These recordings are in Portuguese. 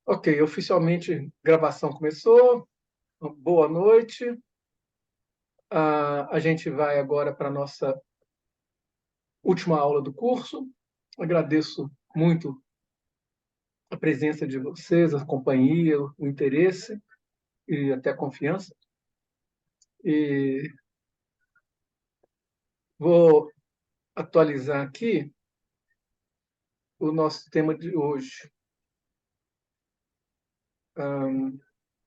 Ok, oficialmente a gravação começou. Boa noite. A gente vai agora para a nossa última aula do curso. Agradeço muito a presença de vocês, a companhia, o interesse e até a confiança. E vou atualizar aqui o nosso tema de hoje.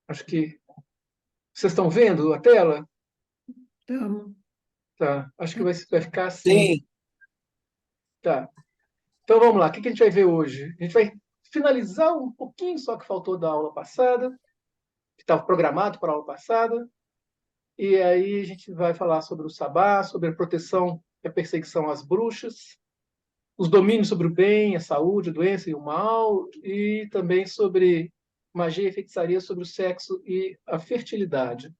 Acho que vocês estão vendo a tela? Estamos. Tá. Acho que vai ficar assim. Sim, Tá. Então vamos lá. O que a gente vai ver hoje? A gente vai finalizar um pouquinho só que faltou da aula passada, que estava programado para a aula passada. E aí a gente vai falar sobre o sabá, sobre a proteção e a perseguição às bruxas, os domínios sobre o bem, a saúde, a doença e o mal, e também sobre magia e feitiçaria, sobre o sexo e a fertilidade.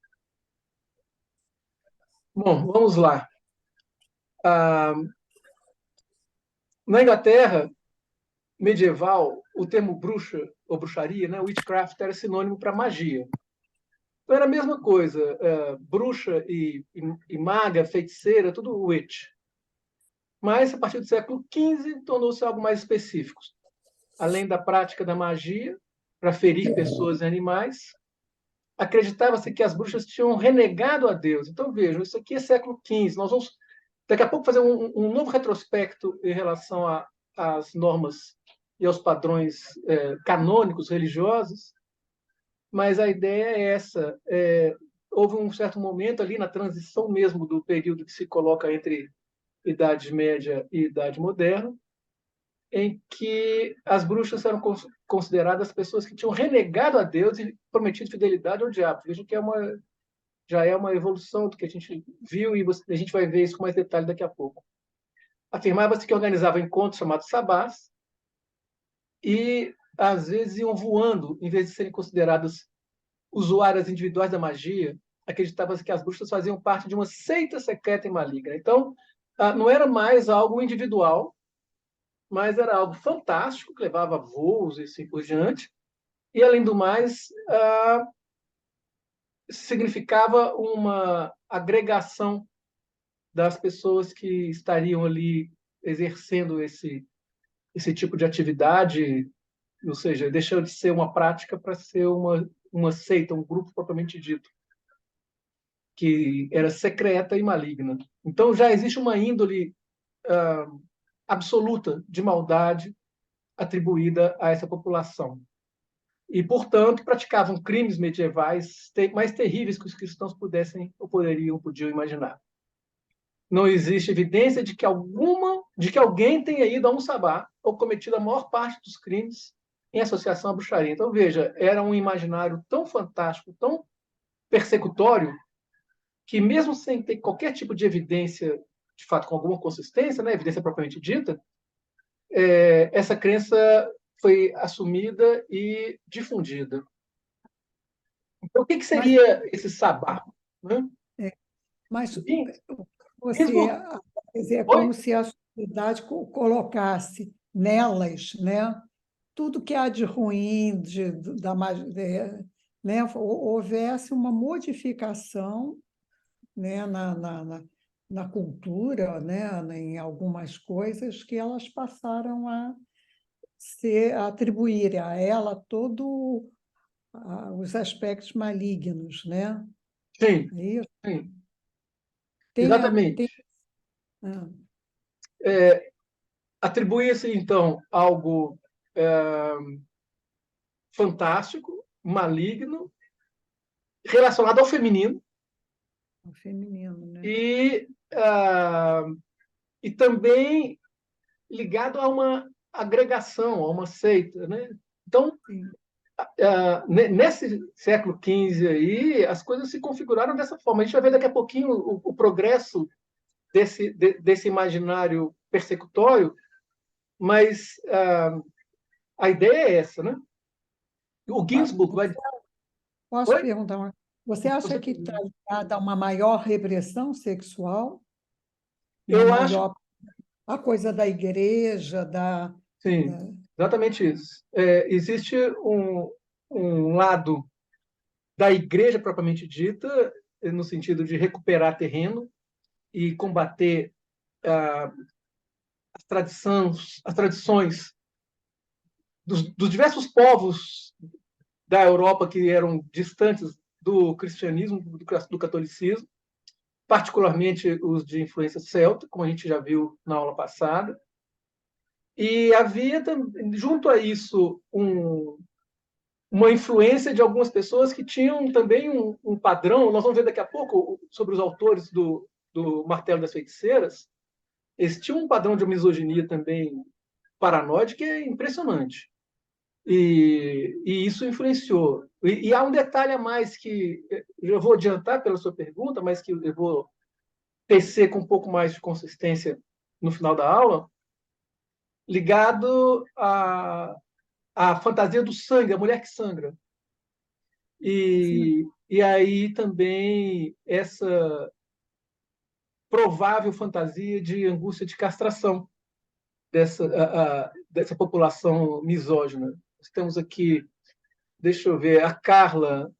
Bom, vamos lá. Na Inglaterra medieval, o termo bruxa ou bruxaria, né, witchcraft, era sinônimo para magia. Então era a mesma coisa, bruxa e maga, feiticeira, tudo witch. Mas, a partir do século XV, tornou-se algo mais específico. Além da prática da magia, para ferir pessoas e animais, acreditava-se que as bruxas tinham renegado a Deus. Então, vejam, isso aqui é século XV. Nós vamos, daqui a pouco, fazer um novo retrospecto em relação às normas e aos padrões canônicos religiosos, mas a ideia é essa. Houve um certo momento ali na transição mesmo do período que se coloca entre Idade Média e Idade Moderna, em que as bruxas eram consideradas pessoas que tinham renegado a Deus e prometido fidelidade ao diabo. Veja que já é uma evolução do que a gente viu e a gente vai ver isso com mais detalhe daqui a pouco. Afirmava-se que organizavam encontros chamados sabás e, às vezes, iam voando, em vez de serem consideradas usuárias individuais da magia, acreditava-se que as bruxas faziam parte de uma seita secreta e maligna. Então, não era mais algo individual, mas era algo fantástico, que levava voos e assim por diante. E, além do mais, significava uma agregação das pessoas que estariam ali exercendo esse tipo de atividade, ou seja, deixou de ser uma prática para ser uma seita, um grupo propriamente dito, que era secreta e maligna. Então já existe uma índole absoluta de maldade atribuída a essa população. E, portanto, praticavam crimes medievais mais terríveis que os cristãos podiam imaginar. Não existe evidência de que alguém tenha ido a um sabá ou cometido a maior parte dos crimes em associação à bruxaria. Então, veja, era um imaginário tão fantástico, tão persecutório, que mesmo sem ter qualquer tipo de evidência, de fato, com alguma consistência, né, evidência propriamente dita, essa crença foi assumida e difundida. Então, o que seria esse sabá? Né? Mas você Mesmo... é como se a sociedade colocasse nelas, né, tudo que há de ruim, né, houvesse uma modificação, né, na cultura, né, em algumas coisas que elas passaram a atribuir a ela todos os aspectos malignos, né? Sim, É isso? sim, Tem, tem, exatamente. ah, Atribuía-se, então, algo fantástico, maligno, relacionado ao feminino o feminino, né? e, e também ligado a uma agregação, a uma seita. Né? Então, Sim. nesse século XV aí, as coisas se configuraram dessa forma. A gente vai ver daqui a pouquinho o progresso desse imaginário persecutório, mas a ideia é essa, né? O Ginsburg vai... Posso Oi? perguntar uma... Você acha que está ligada a uma maior repressão sexual? Uma Eu acho, maior... A coisa da igreja, sim, exatamente isso. Existe um lado da igreja propriamente dita, no sentido de recuperar terreno e combater as tradições dos diversos povos da Europa que eram distantes do cristianismo, do catolicismo, particularmente os de influência celta, como a gente já viu na aula passada. E havia, junto a isso, uma influência de algumas pessoas que tinham também um padrão. Nós vamos ver daqui a pouco sobre os autores do Martelo das Feiticeiras. Eles tinham um padrão de misoginia também paranoide que é impressionante. E isso influenciou. E há um detalhe a mais que eu vou adiantar pela sua pergunta, mas que eu vou tecer com um pouco mais de consistência no final da aula, ligado à fantasia do sangue, a mulher que sangra. E aí também essa provável fantasia de angústia de castração dessa população misógina. Nós temos aqui, deixa eu ver, a Carla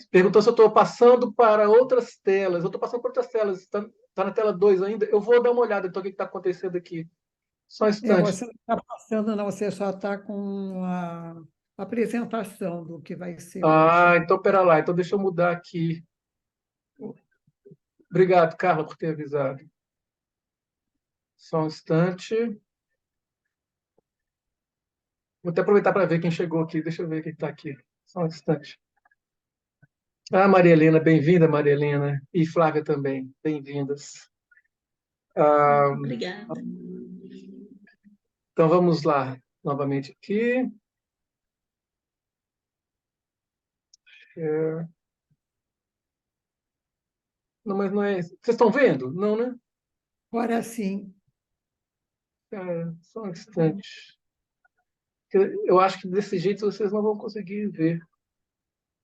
perguntou se eu estou passando para outras telas. Eu estou passando para outras telas. Está na tela 2 ainda? Eu vou dar uma olhada então o que está acontecendo aqui. Só um instante. Você não está passando, não, você só está com a apresentação do que vai ser hoje. Então pera lá. Então deixa eu mudar aqui. Obrigado, Carla, por ter avisado. Só um instante. Vou até aproveitar para ver quem chegou aqui. Deixa eu ver quem está aqui. Só um instante. Maria Helena, bem-vinda, Maria Helena. E Flávia também, bem-vindas. Obrigada. Então vamos lá, novamente aqui. Não, mas não é. Vocês estão vendo? Não, né? Agora sim. Só um instante. Eu acho que desse jeito vocês não vão conseguir ver.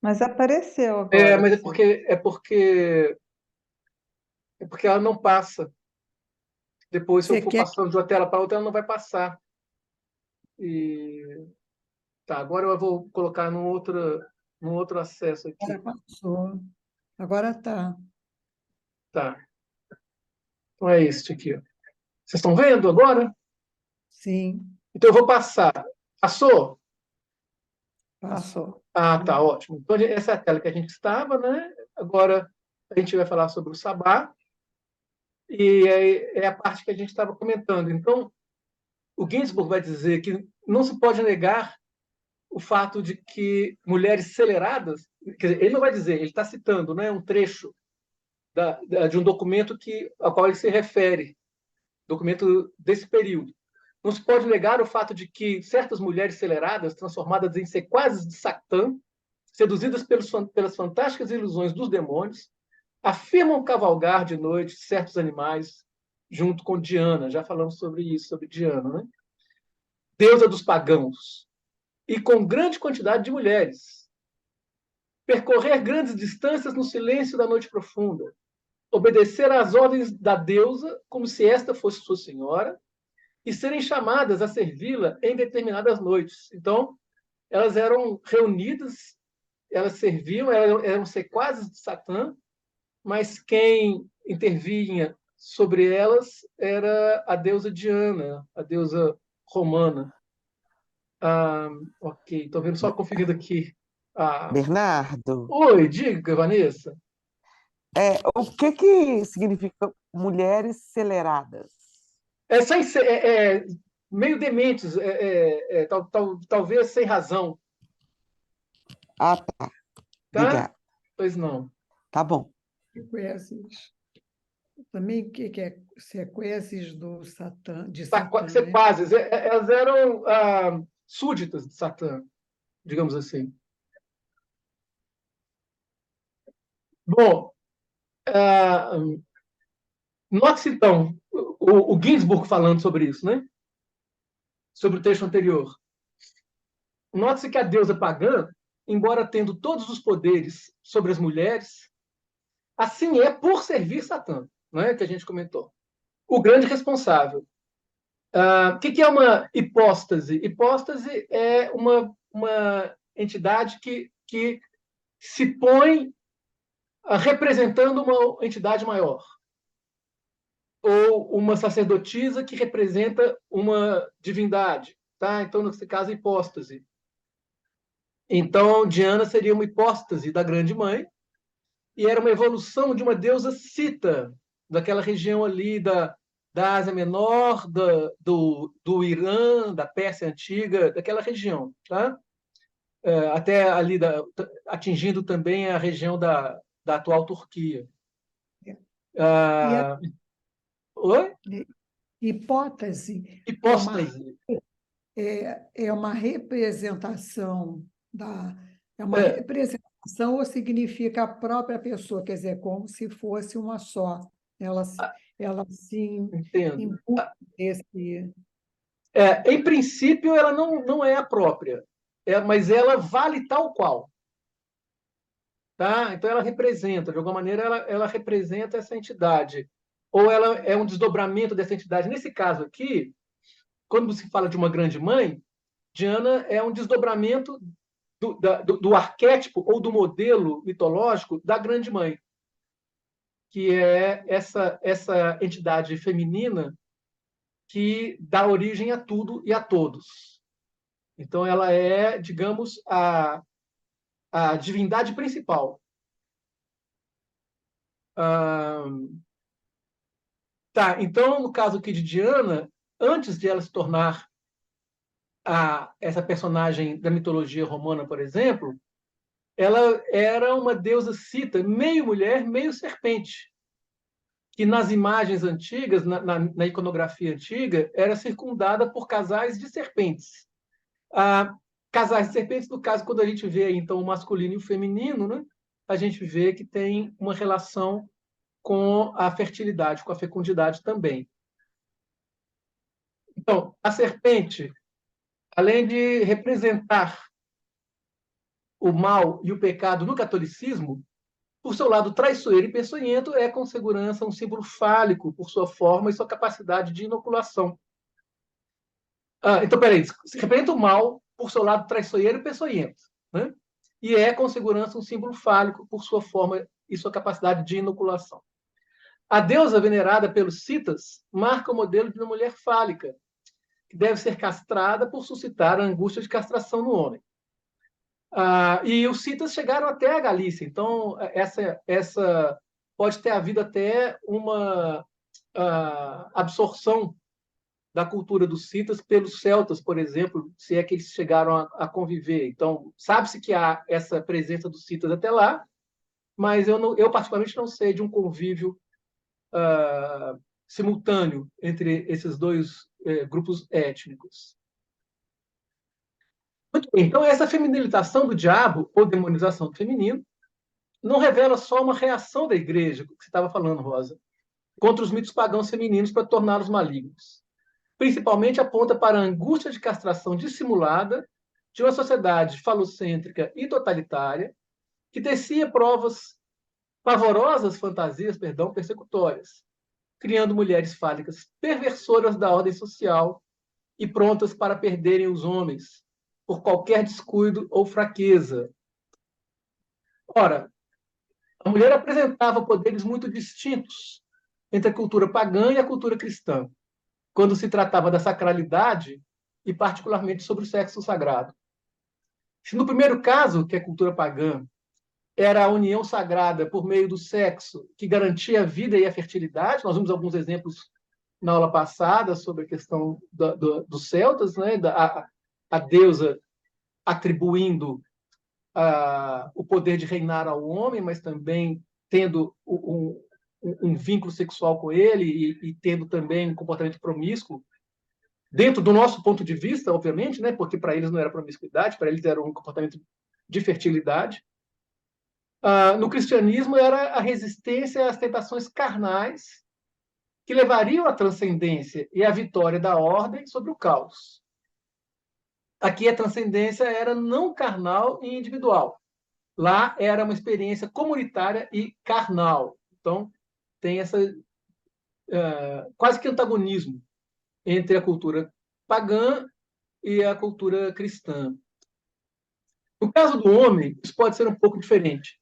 Mas apareceu agora. Mas é porque ela não passa. Depois, se eu Você for quer passando de uma tela para outra, ela não vai passar. Tá, agora eu vou colocar num outro acesso aqui. agora passou. Agora está. Tá. Então é este aqui. Ó. Vocês estão vendo agora? Sim, Então eu vou passar. Passou? Passou. Tá, ótimo. Então essa é a tela que a gente estava, né? Agora a gente vai falar sobre o sabá. E é a parte que a gente estava comentando. Então, o Ginsburg vai dizer que não se pode negar o fato de que mulheres aceleradas, quer dizer, ele não vai dizer, ele está citando, né, um trecho de um documento ao qual ele se refere, documento desse período. Não se pode negar o fato de que certas mulheres aceleradas, transformadas em sequazes de Satã, seduzidas pelas fantásticas ilusões dos demônios, afirmam cavalgar de noite certos animais junto com Diana. Já falamos sobre isso, sobre Diana, né? Deusa dos pagãos. E com grande quantidade de mulheres. Percorrer grandes distâncias no silêncio da noite profunda. Obedecer às ordens da deusa como se esta fosse sua senhora e serem chamadas a servi-la em determinadas noites. Então, elas eram reunidas, elas serviam, eram sequazes de Satã, mas quem intervinha sobre elas era a deusa Diana, a deusa romana. Ok, estou vendo só conferindo aqui. Bernardo, Oi, diga, Vanessa. o que significa mulheres aceleradas? Meio dementes, talvez sem razão, Ah, tá. tá? Obrigada. Pois não. Tá bom. sequezes. Também o que é sequezes de Satã, né? Sequazes, elas eram súditas de Satã, digamos assim. Bom, note-se então o Ginsburg falando sobre isso, né? Sobre o texto anterior. Note-se que a deusa pagã, embora tendo todos os poderes sobre as mulheres, assim é por servir Satã, né? Que a gente comentou. O grande responsável. O que é uma hipóstase? Hipóstase é uma entidade que se põe representando uma entidade maior, ou uma sacerdotisa que representa uma divindade. Tá? Então, nesse caso, hipóstase. Então, Diana seria uma hipóstase da Grande Mãe, e era uma evolução de uma deusa cita, daquela região ali da Ásia Menor, do Irã, da Pérsia Antiga, daquela região. Tá? Até ali, atingindo também a região da atual Turquia. E a Oi? hipótese Hipóstase. é uma representação é uma É, representação ou significa a própria pessoa, quer dizer, como se fosse uma só. Ela se entendo. inclui esse. Em princípio, ela não é a própria, mas ela vale tal qual. Tá? Então, ela representa, de alguma maneira, ela representa essa entidade. Ou ela é um desdobramento dessa entidade. Nesse caso aqui, quando se fala de uma grande mãe, Diana é um desdobramento do arquétipo ou do modelo mitológico da grande mãe, que é essa entidade feminina que dá origem a tudo e a todos. Então, ela é, digamos, a divindade principal. Tá, então, no caso aqui de Diana, antes de ela se tornar essa personagem da mitologia romana, por exemplo, ela era uma deusa cita, meio mulher, meio serpente, que nas imagens antigas, na iconografia antiga, era circundada por casais de serpentes. Casais de serpentes, no caso, quando a gente vê então o masculino e o feminino, né, a gente vê que tem uma relação com a fertilidade, com a fecundidade também. Então, a serpente, além de representar o mal e o pecado no catolicismo, por seu lado traiçoeiro e peçonhento, é com segurança um símbolo fálico por sua forma e sua capacidade de inoculação. Então, peraí, se representa o mal por seu lado traiçoeiro e peçonhento, né? E é com segurança um símbolo fálico por sua forma e sua capacidade de inoculação. A deusa venerada pelos citas marca o modelo de uma mulher fálica, que deve ser castrada por suscitar a angústia de castração no homem. E os citas chegaram até a Galícia, então essa pode ter havido até uma absorção da cultura dos citas pelos celtas, por exemplo, se é que eles chegaram a conviver. Então, sabe-se que há essa presença dos citas até lá, mas eu particularmente não sei de um convívio simultâneo entre esses dois grupos étnicos. Muito bem, então essa feminilização do diabo, ou demonização do feminino, não revela só uma reação da igreja, que você estava falando, Rosa, contra os mitos pagãos femininos para torná-los malignos. Principalmente aponta para a angústia de castração dissimulada de uma sociedade falocêntrica e totalitária que tecia pavorosas fantasias, persecutórias, criando mulheres fálicas perversoras da ordem social e prontas para perderem os homens por qualquer descuido ou fraqueza. Ora, a mulher apresentava poderes muito distintos entre a cultura pagã e a cultura cristã, quando se tratava da sacralidade e particularmente sobre o sexo sagrado. Se no primeiro caso, que é a cultura pagã, era a união sagrada por meio do sexo que garantia a vida e a fertilidade, nós vimos alguns exemplos na aula passada sobre a questão dos celtas, né? A deusa atribuindo o poder de reinar ao homem, mas também tendo um vínculo sexual com ele e tendo também um comportamento promíscuo, dentro do nosso ponto de vista, obviamente, né? Porque para eles não era promiscuidade, para eles era um comportamento de fertilidade. No cristianismo era a resistência às tentações carnais que levariam à transcendência e à vitória da ordem sobre o caos. Aqui a transcendência era não carnal e individual. Lá era uma experiência comunitária e carnal. Então, tem essa quase que antagonismo entre a cultura pagã e a cultura cristã. No caso do homem, isso pode ser um pouco diferente.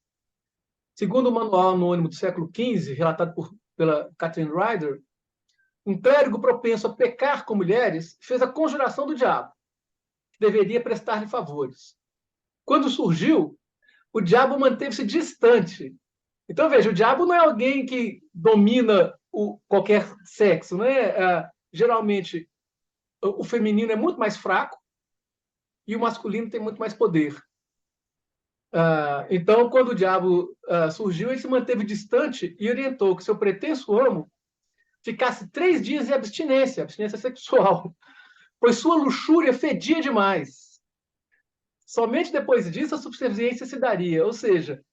Segundo o Manual Anônimo do século XV, relatado pela Catherine Ryder, um clérigo propenso a pecar com mulheres fez a conjuração do diabo, que deveria prestar-lhe favores. Quando surgiu, o diabo manteve-se distante. Então, veja, o diabo não é alguém que domina qualquer sexo, né? Geralmente, o feminino é muito mais fraco e o masculino tem muito mais poder. Então, quando o diabo surgiu, ele se manteve distante e orientou que seu pretenso amo ficasse 3 dias em abstinência sexual, pois sua luxúria fedia demais. Somente depois disso a subserviência se daria. Ou seja,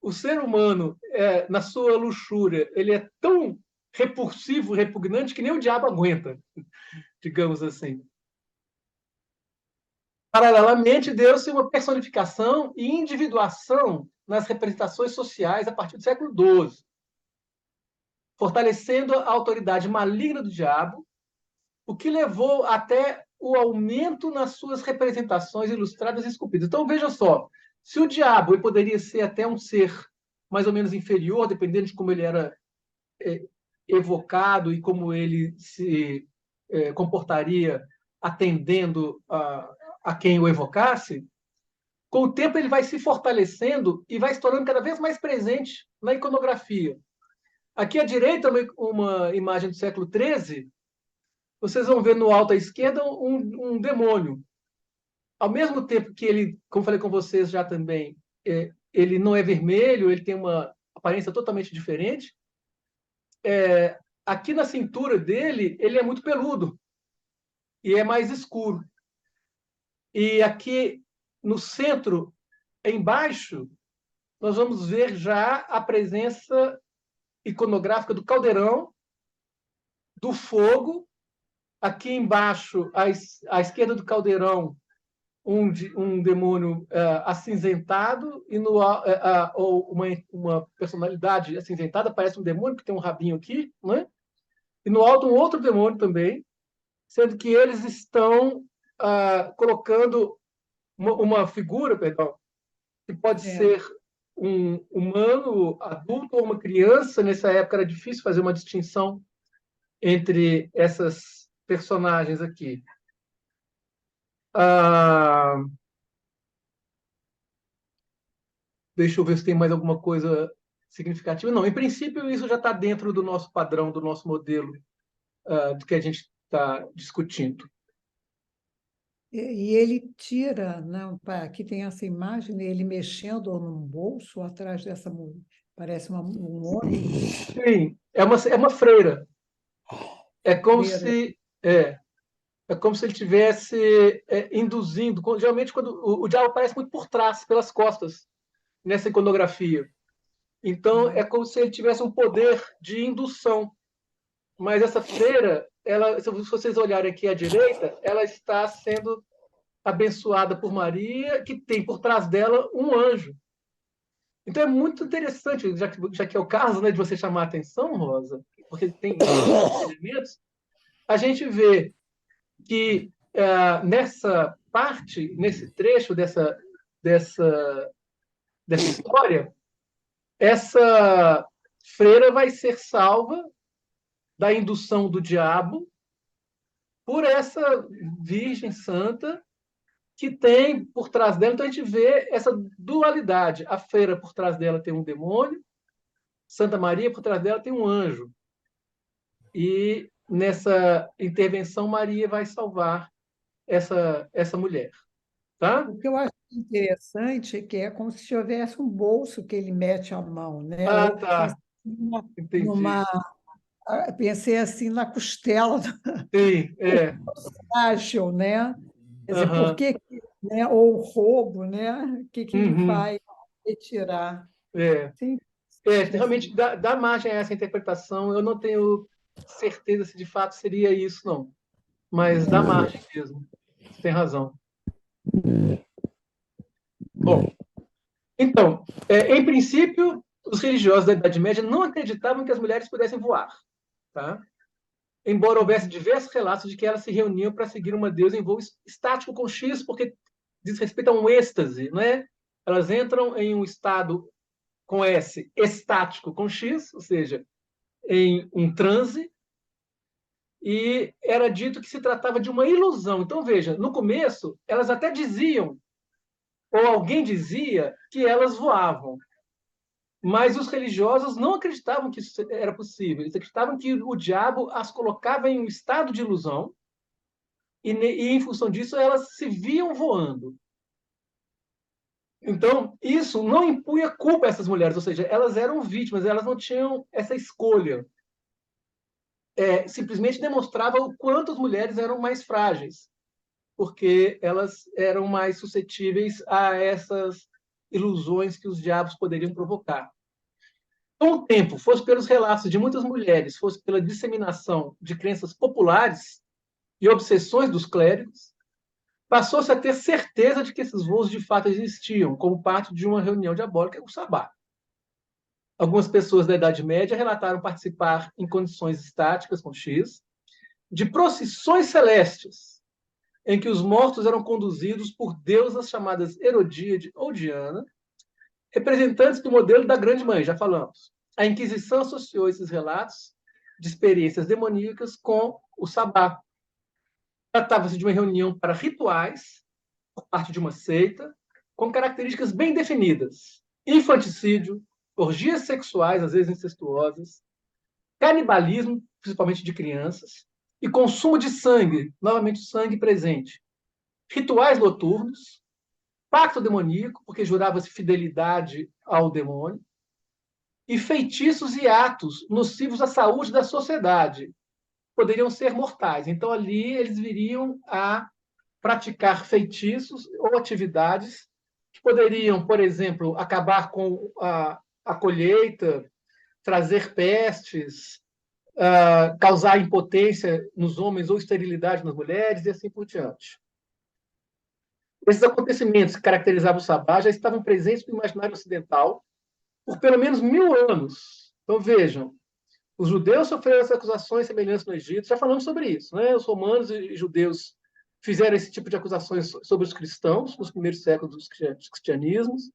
o ser humano, na sua luxúria, ele é tão repulsivo, repugnante, que nem o diabo aguenta, digamos assim. Paralelamente, deu-se uma personificação e individuação nas representações sociais a partir do século XII, fortalecendo a autoridade maligna do diabo, o que levou até o aumento nas suas representações ilustradas e esculpidas. Então, veja só, se o diabo ele poderia ser até um ser mais ou menos inferior, dependendo de como ele era evocado e como ele se comportaria atendendo a quem o evocasse, com o tempo ele vai se fortalecendo e vai se tornando cada vez mais presente na iconografia. Aqui à direita, uma imagem do século XIII, vocês vão ver no alto à esquerda um demônio. Ao mesmo tempo que ele, como falei com vocês já também, ele não é vermelho, ele tem uma aparência totalmente diferente. Aqui na cintura dele, ele é muito peludo e é mais escuro. E aqui no centro, embaixo, nós vamos ver já a presença iconográfica do caldeirão, do fogo. Aqui embaixo, à esquerda do caldeirão, um demônio acinzentado, e ou uma personalidade acinzentada, parece um demônio, que tem um rabinho aqui, né? E no alto um outro demônio também, sendo que eles estão colocando uma figura, perdão, que pode ser um humano adulto ou uma criança. Nessa época era difícil fazer uma distinção entre essas personagens aqui. Deixa eu ver se tem mais alguma coisa significativa. Não, em princípio, isso já está dentro do nosso padrão, do nosso modelo, do que a gente está discutindo. E ele tira, não, aqui tem essa imagem, ele mexendo num bolso atrás dessa mulher. Parece um homem. Sim, é uma freira. É como se ele estivesse induzindo. Geralmente, quando o diabo aparece muito por trás, pelas costas, nessa iconografia. Então, é como se ele tivesse um poder de indução. Mas essa freira, se vocês olharem aqui à direita, ela está sendo abençoada por Maria, que tem por trás dela um anjo. Então, é muito interessante, já que é o caso, né, de você chamar a atenção, Rosa, porque tem elementos, a gente vê que nessa parte, nesse trecho dessa história, essa freira vai ser salva da indução do diabo por essa Virgem Santa que tem por trás dela. Então a gente vê essa dualidade. A freira por trás dela tem um demônio, Santa Maria por trás dela tem um anjo. E nessa intervenção Maria vai salvar essa mulher. Tá? O que eu acho interessante é que é como se tivesse um bolso que ele mete a mão, né? Tá. Entendi. Pensei assim na costela Sim, ágil, né? Quer dizer, por que, né? Ou o roubo, né? O que ele faz retirar? Sim. Realmente dá margem a essa interpretação. Eu não tenho certeza se de fato seria isso, não. Mas dá margem mesmo. Você tem razão. Bom, então, em princípio, os religiosos da Idade Média não acreditavam que as mulheres pudessem voar. Tá? embora houvesse diversos relatos de que elas se reuniam para seguir uma deusa em voo estático com X, porque diz respeito a um êxtase, né? Elas entram em um estado com S, estático com X, ou seja, em um transe, e era dito que se tratava de uma ilusão. Então, veja, no começo, elas até diziam, ou alguém dizia, que elas voavam, mas os religiosos não acreditavam que isso era possível. Eles acreditavam que o diabo as colocava em um estado de ilusão, e em função disso, elas se viam voando. Então, isso não impunha culpa a essas mulheres, ou seja, elas eram vítimas, elas não tinham essa escolha. Simplesmente demonstrava o quanto as mulheres eram mais frágeis, porque elas eram mais suscetíveis a essas ilusões que os diabos poderiam provocar. Com o tempo, fosse pelos relatos de muitas mulheres, fosse pela disseminação de crenças populares e obsessões dos clérigos, passou-se a ter certeza de que esses voos de fato existiam, como parte de uma reunião diabólica, o sabá. Algumas pessoas da Idade Média relataram participar em condições estáticas, com X, de procissões celestes, em que os mortos eram conduzidos por deusas chamadas Herodíade ou Diana, representantes do modelo da Grande Mãe, já falamos. A Inquisição associou esses relatos de experiências demoníacas com o sabá. Tratava-se de uma reunião para rituais, por parte de uma seita, com características bem definidas: infanticídio, orgias sexuais, às vezes incestuosas, canibalismo, principalmente de crianças, e consumo de sangue, novamente sangue presente, rituais noturnos, pacto demoníaco, porque jurava-se fidelidade ao demônio, e feitiços e atos nocivos à saúde da sociedade, poderiam ser mortais. Então, ali, eles viriam a praticar feitiços ou atividades que poderiam, por exemplo, acabar com a colheita, trazer pestes, causar impotência nos homens ou esterilidade nas mulheres e assim por diante. Esses acontecimentos que caracterizavam o sabá já estavam presentes no imaginário ocidental por pelo menos 1000 anos. Então, vejam, os judeus sofreram essas acusações semelhantes no Egito, já falamos sobre isso, né? Os romanos e judeus fizeram esse tipo de acusações sobre os cristãos nos primeiros séculos dos cristianismos.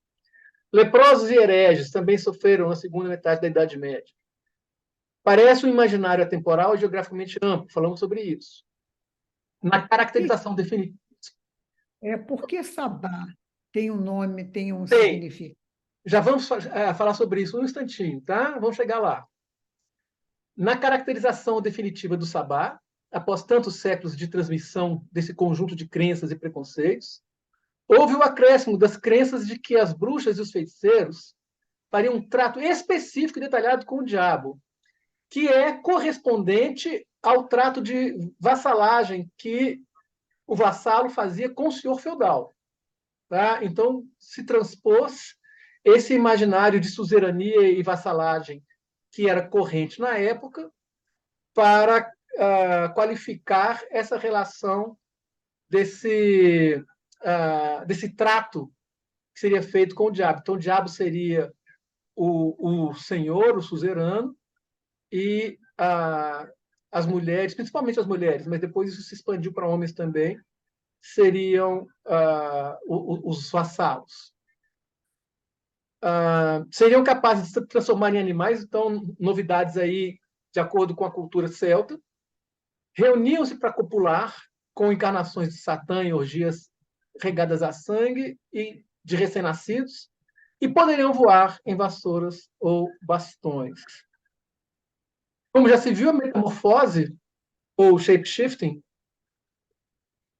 Leprosos e hereges também sofreram na segunda metade da Idade Média. Parece um imaginário atemporal e geograficamente amplo, falamos sobre isso. Na caracterização definitiva. Por que sabá tem um nome, tem um Tem. significado? Já vamos falar sobre isso um instantinho, tá? Vamos chegar lá. Na caracterização definitiva do sabá, após tantos séculos de transmissão desse conjunto de crenças e preconceitos, houve o acréscimo das crenças de que as bruxas e os feiticeiros fariam um trato específico e detalhado com o diabo, que é correspondente ao trato de vassalagem que o vassalo fazia com o senhor feudal. Tá? Então, se transpôs esse imaginário de suzerania e vassalagem que era corrente na época para qualificar essa relação desse trato que seria feito com o diabo. Então, o diabo seria o senhor, o suzerano, e as mulheres, principalmente as mulheres, mas depois isso se expandiu para homens também, seriam os vassalos. Seriam capazes de se transformar em animais, então, novidades aí, de acordo com a cultura celta. Reuniam-se para copular com encarnações de Satã em orgias regadas a sangue e de recém-nascidos, e poderiam voar em vassouras ou bastões. Como já se viu, a metamorfose, ou shape-shifting,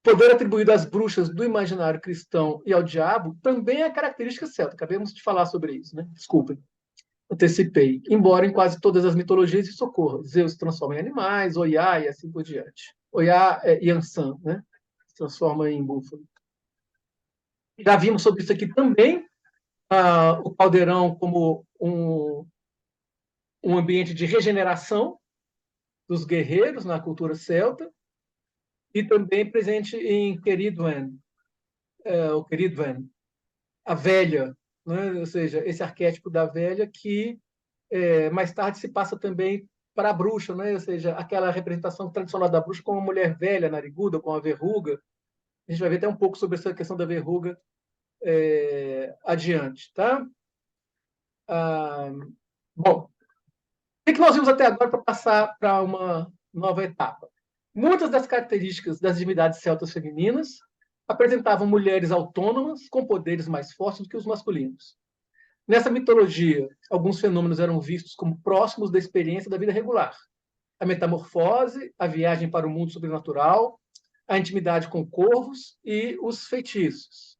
poder atribuído às bruxas do imaginário cristão e ao diabo, também é característica celta. Acabamos de falar sobre isso, né? Desculpem, antecipei. Embora em quase todas as mitologias isso ocorra. Zeus se transforma em animais, Oiá e assim por diante. Oiá é Yansan, né? Se transforma em búfalo. Já vimos sobre isso aqui também, o caldeirão como um ambiente de regeneração dos guerreiros na cultura celta, e também presente em Queridwen, o Queridwen, a velha, né? Ou seja, esse arquétipo da velha que mais tarde se passa também para a bruxa, né? Ou seja, aquela representação tradicional da bruxa como uma mulher velha, nariguda, com a verruga. A gente vai ver até um pouco sobre essa questão da verruga adiante, tá? Bom, o que nós vimos até agora para passar para uma nova etapa? Muitas das características das divindades celtas femininas apresentavam mulheres autônomas com poderes mais fortes do que os masculinos. Nessa mitologia, alguns fenômenos eram vistos como próximos da experiência da vida regular. A metamorfose, a viagem para o mundo sobrenatural, a intimidade com corvos e os feitiços.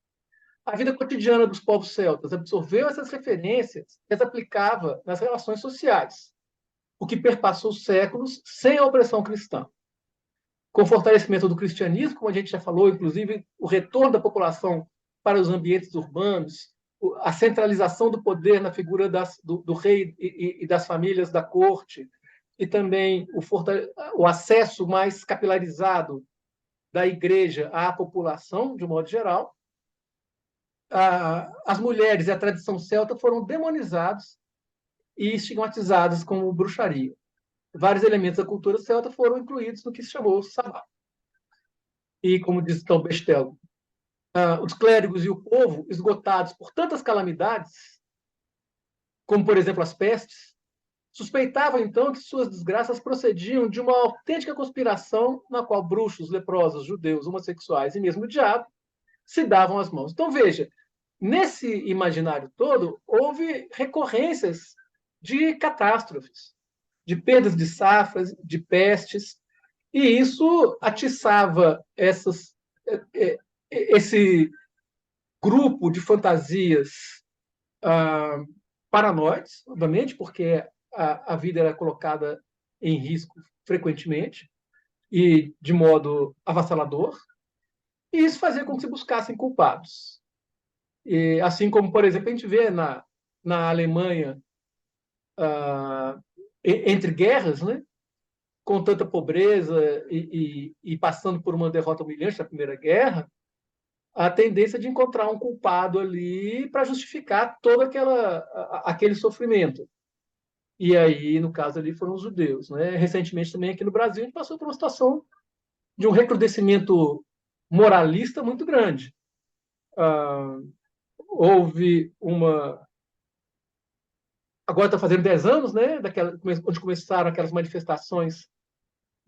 A vida cotidiana dos povos celtas absorveu essas referências e as aplicava nas relações sociais, o que perpassou séculos sem a opressão cristã. Com o fortalecimento do cristianismo, como a gente já falou, inclusive o retorno da população para os ambientes urbanos, a centralização do poder na figura do rei e das famílias da corte, e também o acesso mais capilarizado da igreja à população, de um modo geral, as mulheres e a tradição celta foram demonizados e estigmatizados como bruxaria. Vários elementos da cultura celta foram incluídos no que se chamou sabá. E, como diz Tom Bestel, os clérigos e o povo, esgotados por tantas calamidades, como, por exemplo, as pestes, suspeitavam, então, que suas desgraças procediam de uma autêntica conspiração na qual bruxos, leprosos, judeus, homossexuais e mesmo o diabo se davam as mãos. Então, veja, nesse imaginário todo, houve recorrências de catástrofes, de perdas de safras, de pestes, e isso atiçava esse grupo de fantasias paranoides, obviamente, porque a vida era colocada em risco frequentemente e de modo avassalador, e isso fazia com que se buscassem culpados. E, assim como, por exemplo, a gente vê na Alemanha, entre guerras, né, com tanta pobreza e passando por uma derrota humilhante na Primeira Guerra, a tendência de encontrar um culpado ali para justificar todo aquele sofrimento. E aí, no caso ali, foram os judeus. Né? Recentemente, também aqui no Brasil, a gente passou por uma situação de um recrudescimento moralista muito grande. Houve uma... Agora está fazendo 10 anos, né, onde começaram aquelas manifestações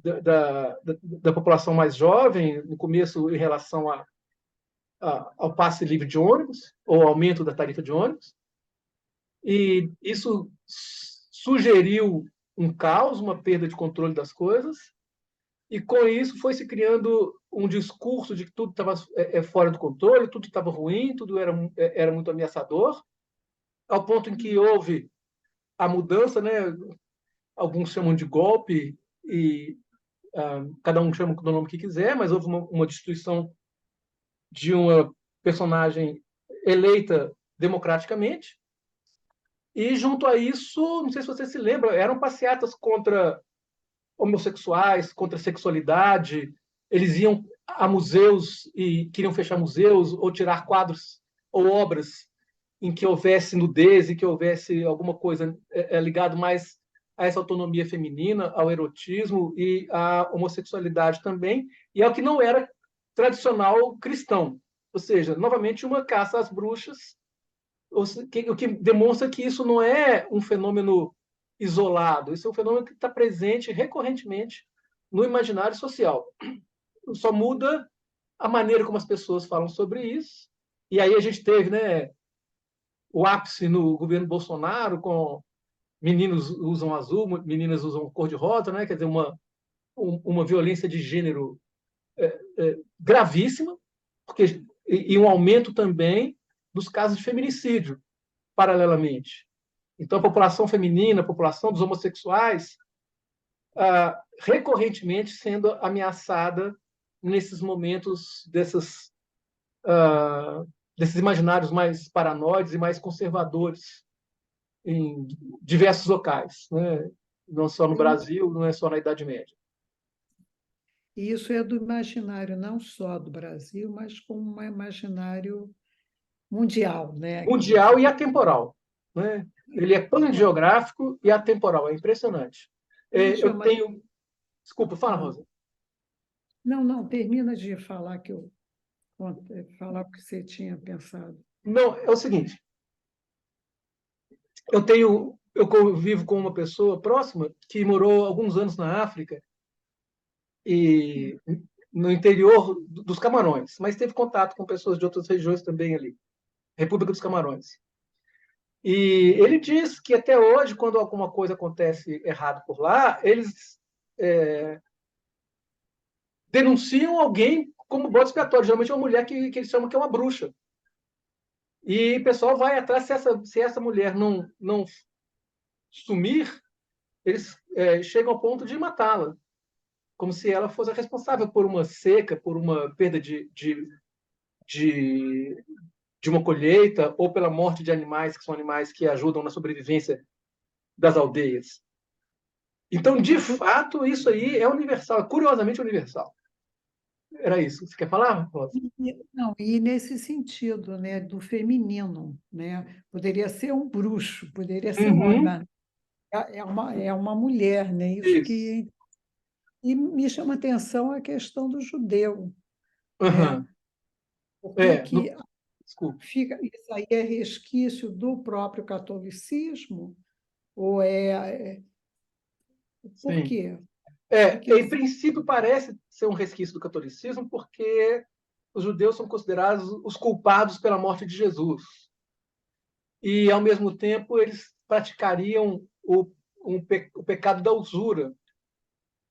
da população mais jovem, no começo em relação ao passe livre de ônibus, ou aumento da tarifa de ônibus. E isso sugeriu um caos, uma perda de controle das coisas, e com isso foi se criando um discurso de que tudo estava fora do controle, tudo estava ruim, tudo era muito ameaçador, ao ponto em que houve a mudança, né? Alguns chamam de golpe, e cada um chama do nome que quiser, mas houve uma destituição de uma personagem eleita democraticamente, e junto a isso, não sei se você se lembra, eram passeatas contra homossexuais, contra a sexualidade, eles iam a museus e queriam fechar museus ou tirar quadros ou obras em que houvesse nudez, em que houvesse alguma coisa ligado mais a essa autonomia feminina, ao erotismo e à homossexualidade também, e ao que não era tradicional cristão. Ou seja, novamente, uma caça às bruxas, o que demonstra que isso não é um fenômeno isolado, isso é um fenômeno que está presente recorrentemente no imaginário social. Só muda a maneira como as pessoas falam sobre isso, e aí a gente teve, né, o ápice no governo Bolsonaro, com meninos usam azul, meninas usam cor-de-rosa, né? Quer dizer, uma violência de gênero gravíssima, e um aumento também dos casos de feminicídio, paralelamente. Então, a população feminina, a população dos homossexuais, recorrentemente sendo ameaçada nesses momentos desses imaginários mais paranoides e mais conservadores em diversos locais, né? Não só no Brasil, não é só na Idade Média. E isso é do imaginário não só do Brasil, mas como um imaginário mundial, né? Mundial e atemporal, né? Ele é pangeográfico e atemporal, é impressionante. Eu tenho... Desculpa, fala, Rosa. Não, termina de falar falar o que você tinha pensado. Não, é o seguinte, eu convivo com uma pessoa próxima que morou alguns anos na África e no interior dos Camarões, mas teve contato com pessoas de outras regiões também ali, República dos Camarões. E ele diz que até hoje, quando alguma coisa acontece errado por lá, eles denunciam alguém como bode expiatório, geralmente é uma mulher que eles chamam que é uma bruxa. E o pessoal vai atrás, se essa mulher não sumir, eles chegam ao ponto de matá-la, como se ela fosse a responsável por uma seca, por uma perda de uma colheita, ou pela morte de animais, que são animais que ajudam na sobrevivência das aldeias. Então, de fato, isso aí é universal, é curiosamente universal. Era isso. Você quer falar, Rosa? Não, e nesse sentido, né, do feminino, né? Poderia ser um bruxo, poderia ser um homem, mas é uma mulher, né? Isso Isso. que... E me chama a atenção a questão do judeu, Uhum. né? Porque Desculpa. isso aí é resquício do próprio catolicismo? Ou por Sim. quê? Em princípio, parece ser um resquício do catolicismo, porque os judeus são considerados os culpados pela morte de Jesus. E, ao mesmo tempo, eles praticariam o pecado da usura,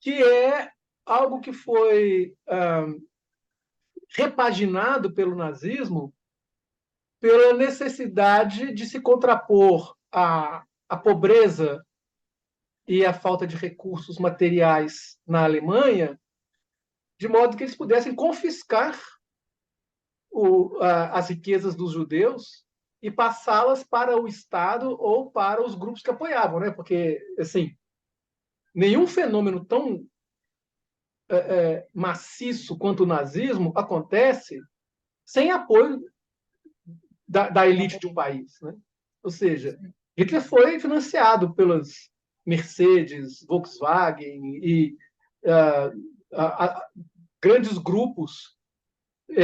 que é algo que foi repaginado pelo nazismo pela necessidade de se contrapor à pobreza e à falta de recursos materiais na Alemanha, de modo que eles pudessem confiscar as riquezas dos judeus e passá-las para o Estado ou para os grupos que apoiavam, né? Porque, assim, nenhum fenômeno tão maciço quanto o nazismo acontece sem apoio da elite de um país, né? Ou seja, Hitler foi financiado pelas Mercedes, Volkswagen e grandes grupos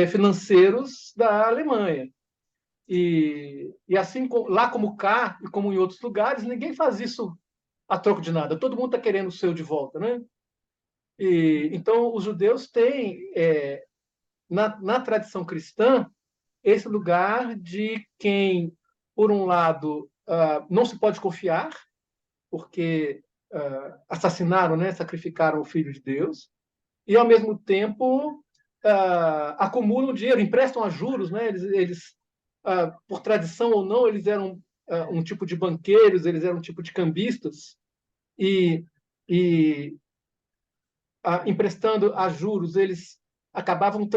financeiros da Alemanha. E assim, lá como cá e como em outros lugares, ninguém faz isso a troco de nada. Todo mundo está querendo o seu de volta, né? Então, os judeus têm, na tradição cristã, esse lugar de quem, por um lado, não se pode confiar, porque assassinaram, né, sacrificaram o Filho de Deus, e, ao mesmo tempo, acumulam dinheiro, emprestam a juros, né? Eles por tradição ou não, eles eram um tipo de banqueiros, eles eram um tipo de cambistas, e emprestando a juros, eles acabavam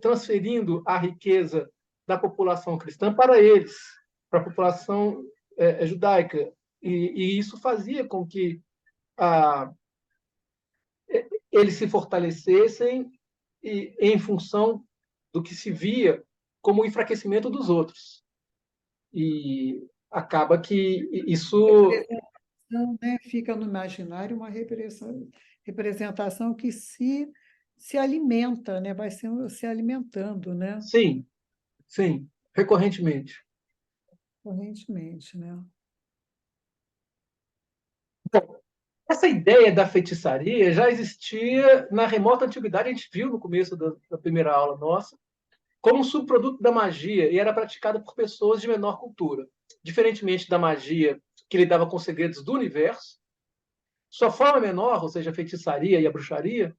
transferindo a riqueza da população cristã para eles, para a população judaica. E isso fazia com que eles se fortalecessem em função do que se via como o enfraquecimento dos outros. E acaba que isso... Né? Fica no imaginário uma representação que se alimenta, né? Vai se alimentando, né? Sim, sim, recorrentemente. Correntemente, né? Bom, essa ideia da feitiçaria já existia na remota antiguidade, a gente viu no começo da primeira aula nossa, como um subproduto da magia e era praticada por pessoas de menor cultura. Diferentemente da magia que lidava com segredos do universo, sua forma menor, ou seja, a feitiçaria e a bruxaria,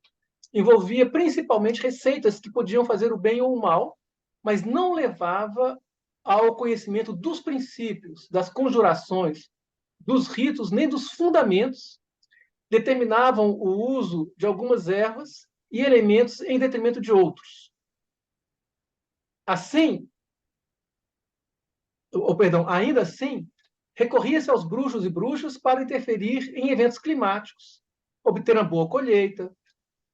envolvia principalmente receitas que podiam fazer o bem ou o mal, mas não levava ao conhecimento dos princípios, das conjurações, dos ritos, nem dos fundamentos, determinavam o uso de algumas ervas e elementos em detrimento de outros. Assim, ainda assim, recorria-se aos bruxos e bruxas para interferir em eventos climáticos, obter uma boa colheita,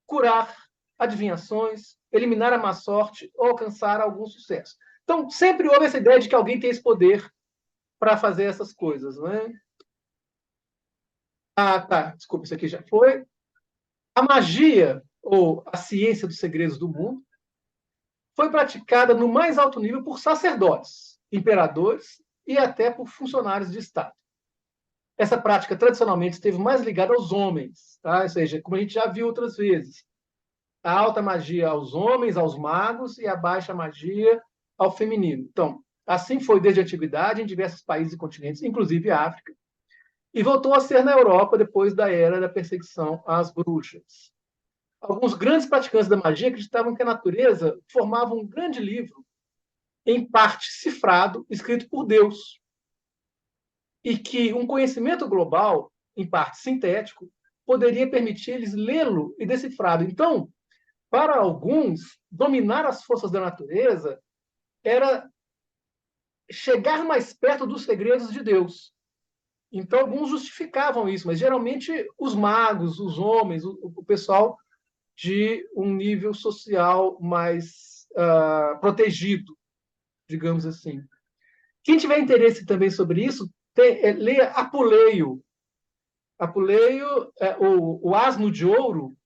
curar adivinhações, eliminar a má sorte ou alcançar algum sucesso. Então, sempre houve essa ideia de que alguém tem esse poder para fazer essas coisas, né? Ah, tá. Desculpa, isso aqui já foi. A magia, ou a ciência dos segredos do mundo, foi praticada no mais alto nível por sacerdotes, imperadores e até por funcionários de Estado. Essa prática tradicionalmente esteve mais ligada aos homens, tá? Ou seja, como a gente já viu outras vezes, a alta magia aos homens, aos magos, e a baixa magia ao feminino. Então, assim foi desde a antiguidade em diversos países e continentes, inclusive a África, e voltou a ser na Europa depois da era da perseguição às bruxas. Alguns grandes praticantes da magia acreditavam que a natureza formava um grande livro, em parte cifrado, escrito por Deus, e que um conhecimento global, em parte sintético, poderia permitir-lhes lê-lo e decifrá-lo. Então, para alguns, dominar as forças da natureza era chegar mais perto dos segredos de Deus. Então, alguns justificavam isso, mas geralmente os magos, os homens, o pessoal de um nível social mais protegido, digamos assim. Quem tiver interesse também sobre isso, leia Apuleio. Apuleio, o Asno de Ouro,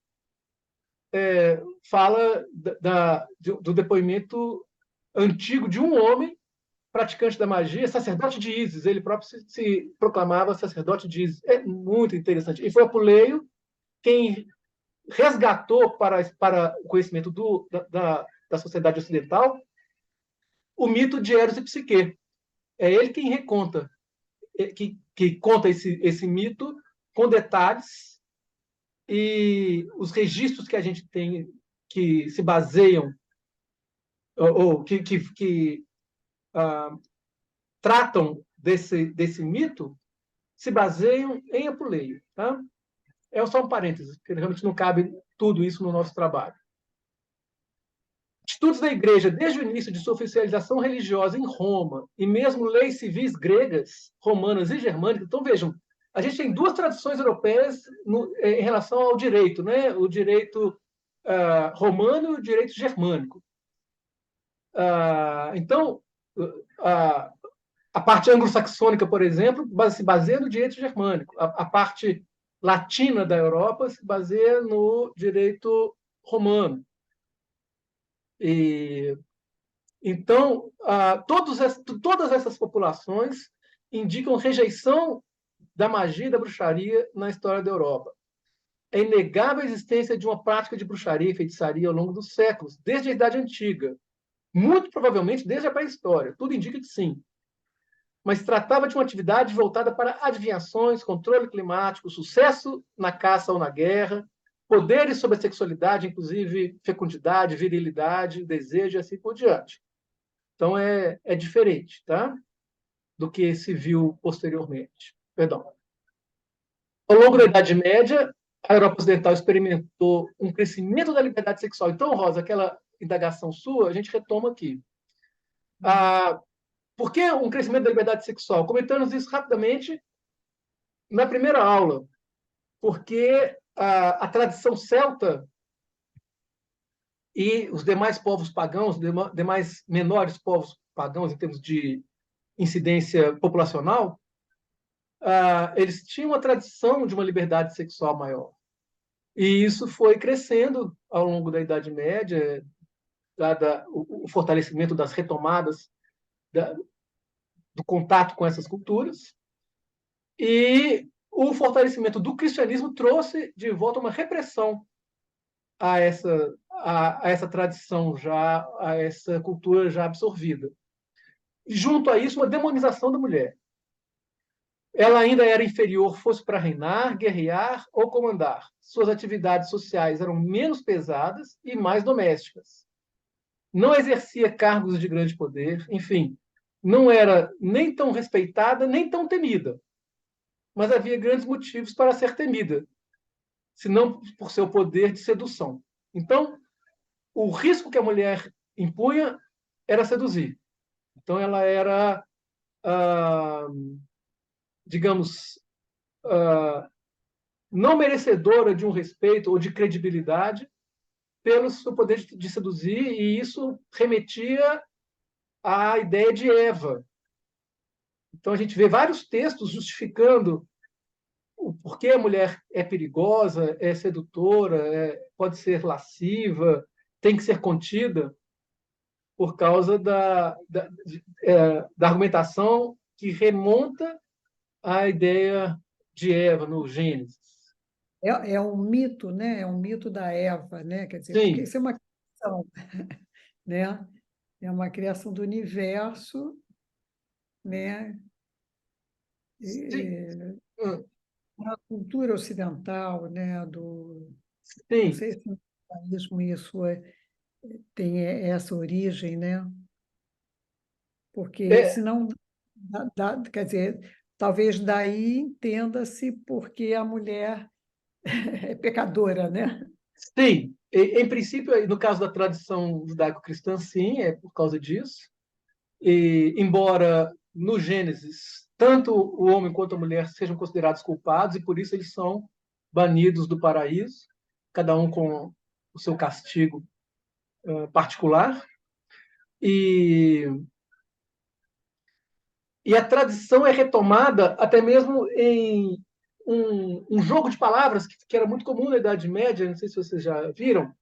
fala do depoimento antigo de um homem praticante da magia, sacerdote de Ísis. Ele próprio se proclamava sacerdote de Ísis. É muito interessante. E foi Apuleio quem resgatou para o conhecimento da sociedade ocidental o mito de Eros e Psique. É ele quem reconta, que conta esse mito com detalhes, e os registros que a gente tem que se baseiam, ou que tratam desse mito, se baseiam em Apuleio. Tá? É só um parênteses, porque realmente não cabe tudo isso no nosso trabalho. Atitudes da Igreja, desde o início de sua oficialização religiosa em Roma, e mesmo leis civis gregas, romanas e germânicas. Então, vejam, a gente tem duas tradições europeias em relação ao direito, né? O direito romano e o direito germânico. Então, a parte anglo-saxônica, por exemplo, se baseia no direito germânico. A parte latina da Europa se baseia no direito romano. Então, todas essas populações indicam rejeição da magia e da bruxaria na história da Europa. É inegável a existência de uma prática de bruxaria e feitiçaria ao longo dos séculos, desde a Idade Antiga, muito provavelmente desde a pré-história. Tudo indica que sim. Mas tratava de uma atividade voltada para adivinhações, controle climático, sucesso na caça ou na guerra, poderes sobre a sexualidade, inclusive fecundidade, virilidade, desejo e assim por diante. Então, é diferente, tá? Do que se viu posteriormente. Perdão. Ao longo da Idade Média, a Europa Ocidental experimentou um crescimento da liberdade sexual. Então, Rosa, aquela indagação sua, a gente retoma aqui. Por que um crescimento da liberdade sexual? Comentamos isso rapidamente na primeira aula. Porque a tradição celta e os demais povos pagãos, os demais menores povos pagãos em termos de incidência populacional, eles tinham uma tradição de uma liberdade sexual maior. E isso foi crescendo ao longo da Idade Média, dado o fortalecimento das retomadas do contato com essas culturas. E o fortalecimento do cristianismo trouxe de volta uma repressão a essa tradição já, a essa cultura já absorvida. E, junto a isso, uma demonização da mulher. Ela ainda era inferior, fosse para reinar, guerrear ou comandar. Suas atividades sociais eram menos pesadas e mais domésticas. Não exercia cargos de grande poder, enfim, não era nem tão respeitada, nem tão temida. Mas havia grandes motivos para ser temida, se não por seu poder de sedução. Então, o risco que a mulher impunha era seduzir. Então, ela era, digamos, não merecedora de um respeito ou de credibilidade pelo seu poder de seduzir, e isso remetia à ideia de Eva. Então, a gente vê vários textos justificando o porquê a mulher é perigosa, é sedutora, pode ser lasciva, tem que ser contida por causa da argumentação que remonta à ideia de Eva no Gênesis. É um mito, né? É um mito da Eva, né? Quer dizer, porque Sim, isso é uma criação, né? É uma criação do universo, né? sim, E, hum, a cultura ocidental, né? Não sim. sei se no judaísmo isso tem essa origem, né? Porque É, senão, quer dizer, talvez daí entenda-se porque a mulher é pecadora, né? sim, em princípio, no caso da tradição judaico-cristã, sim, é por causa disso. E, embora no Gênesis tanto o homem quanto a mulher sejam considerados culpados, e por isso eles são banidos do paraíso, cada um com o seu castigo particular. E, e a tradição é retomada até mesmo em um jogo de palavras que era muito comum na Idade Média, não sei se vocês já viram,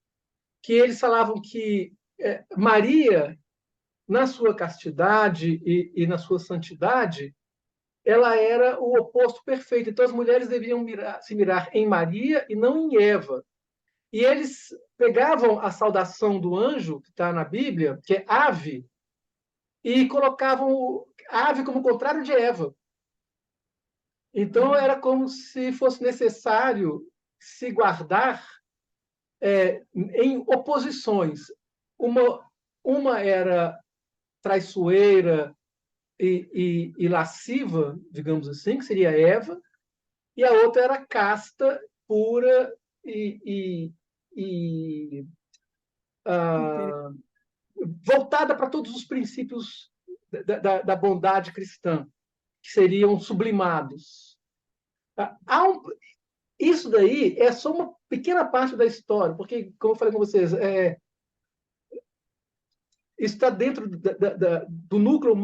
que eles falavam que Maria, na sua castidade e na sua santidade, ela era o oposto perfeito. Então, as mulheres deviam se mirar em Maria e não em Eva. E eles pegavam a saudação do anjo, que está na Bíblia, que é ave, e colocavam a ave como o contrário de Eva. Então, era como se fosse necessário se guardar em oposições. Uma era traiçoeira e lasciva, digamos assim, que seria Eva, e a outra era casta, pura e voltada para todos os princípios da bondade cristã, que seriam sublimados. Isso daí é só uma pequena parte da história, porque, como eu falei com vocês, isso está dentro do núcleo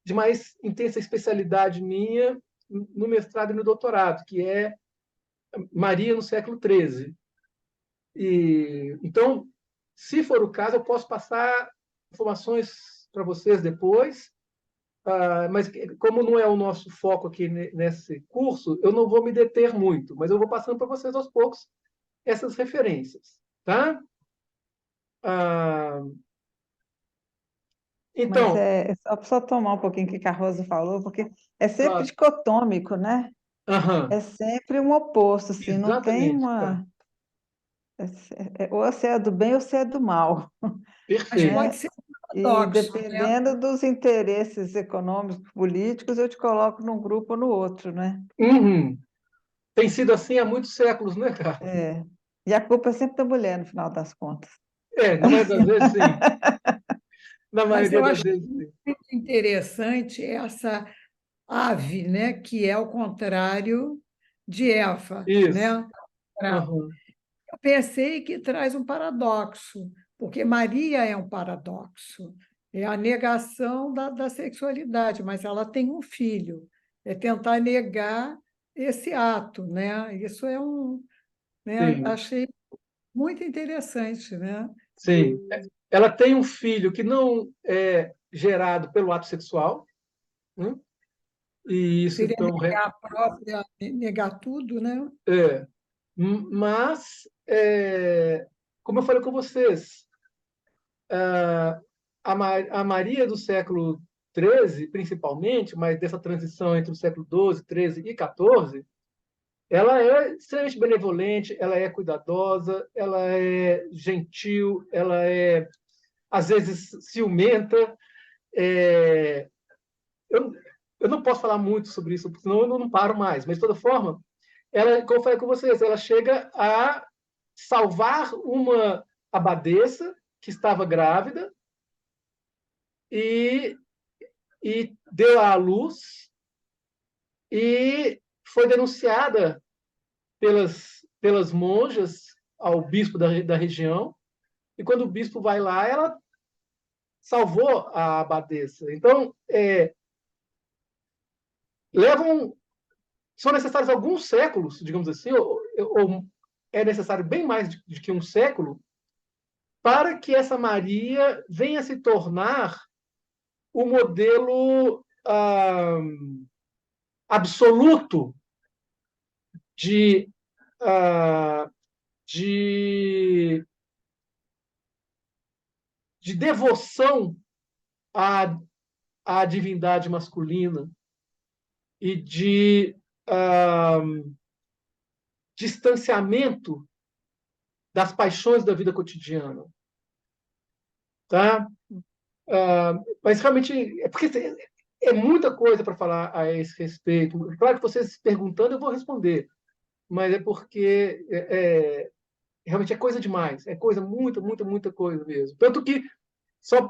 de mais intensa especialidade minha no mestrado e no doutorado, que é Maria no século XIII. Então, se for o caso, eu posso passar informações para vocês depois, mas como não é o nosso foco aqui nesse curso, eu não vou me deter muito, mas eu vou passando para vocês aos poucos essas referências. Tá? Ah, Mas então, é só tomar um pouquinho o que a Rosa falou, porque é sempre claro, dicotômico, né? aham, É sempre um oposto, assim, não tem exatamente, tá, uma. Ou você é do bem ou você é do mal, Mas perfeito. pode né? ser um E paradoxo, né? dependendo dos interesses econômicos, políticos, eu te coloco num grupo ou no outro, né? Uhum. Tem sido assim há muitos séculos, né, cara? É. E a culpa é sempre da mulher, no final das contas. Na maioria das vezes, sim. Na Mas maioria eu das acho vezes, sim. muito interessante essa ave, né? Que é o contrário de Eva, Isso. né? Aham. Eu pensei que traz um paradoxo, porque Maria é um paradoxo, é a negação da sexualidade, mas ela tem um filho, é tentar negar esse ato, né? Isso né? Sim, Achei muito interessante, né? sim. Ela tem um filho que não é gerado pelo ato sexual, né? E isso, Seria então, negar a própria, negar tudo, né? é. Mas, como eu falei com vocês, a Maria do século XIII, principalmente, mas dessa transição entre o século XII, XIII e XIV, ela é extremamente benevolente, ela é cuidadosa, ela é gentil, ela é, às vezes, ciumenta. É, eu, eu não posso falar muito sobre isso, porque senão eu não paro mais. Mas, de toda forma, ela, como eu falei com vocês, ela chega a salvar uma abadesa que estava grávida e, e deu à luz e foi denunciada pelas monjas ao bispo da região. E quando o bispo vai lá, ela salvou a abadesa. Então, levam são necessários alguns séculos, digamos assim, ou é necessário bem mais de que um século, para que essa Maria venha se tornar o modelo absoluto de, de, de devoção à divindade masculina e de distanciamento das paixões da vida cotidiana. Tá? Mas realmente, porque é muita coisa para falar a esse respeito. Claro que vocês perguntando, eu vou responder, mas é porque realmente é coisa demais, é coisa, muita coisa mesmo. Tanto que, só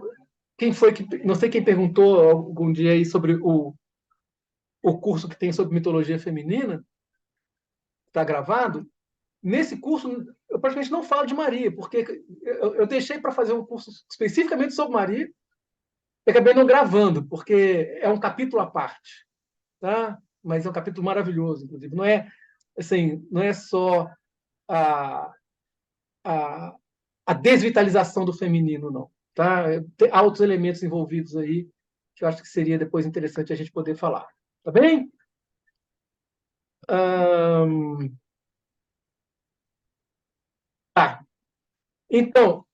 quem foi que, não sei quem perguntou algum dia aí sobre o curso que tem sobre mitologia feminina, está gravado. Nesse curso, eu praticamente não falo de Maria, porque eu deixei para fazer um curso especificamente sobre Maria, e acabei não gravando, porque é um capítulo à parte, tá? Mas é um capítulo maravilhoso, inclusive. Não é, assim, não é só a, a, a desvitalização do feminino, não. Tá? Tem outros elementos envolvidos aí que eu acho que seria depois interessante a gente poder falar. Tá bem? Tá. Então,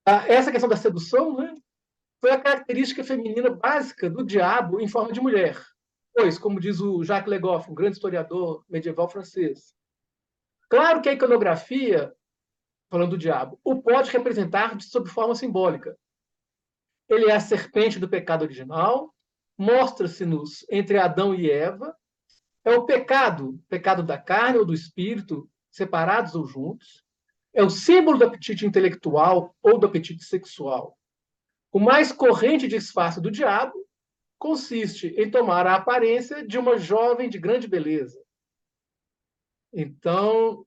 essa questão da sedução, né, foi a característica feminina básica do diabo em forma de mulher. Pois, como diz o Jacques Le Goff, um grande historiador medieval francês, claro que a iconografia, falando do diabo, o pode representar sob forma simbólica. Ele é a serpente do pecado original, mostra-se-nos entre Adão e Eva, é o pecado da carne ou do espírito, separados ou juntos, é o símbolo do apetite intelectual ou do apetite sexual. O mais corrente disfarce do diabo consiste em tomar a aparência de uma jovem de grande beleza. Então,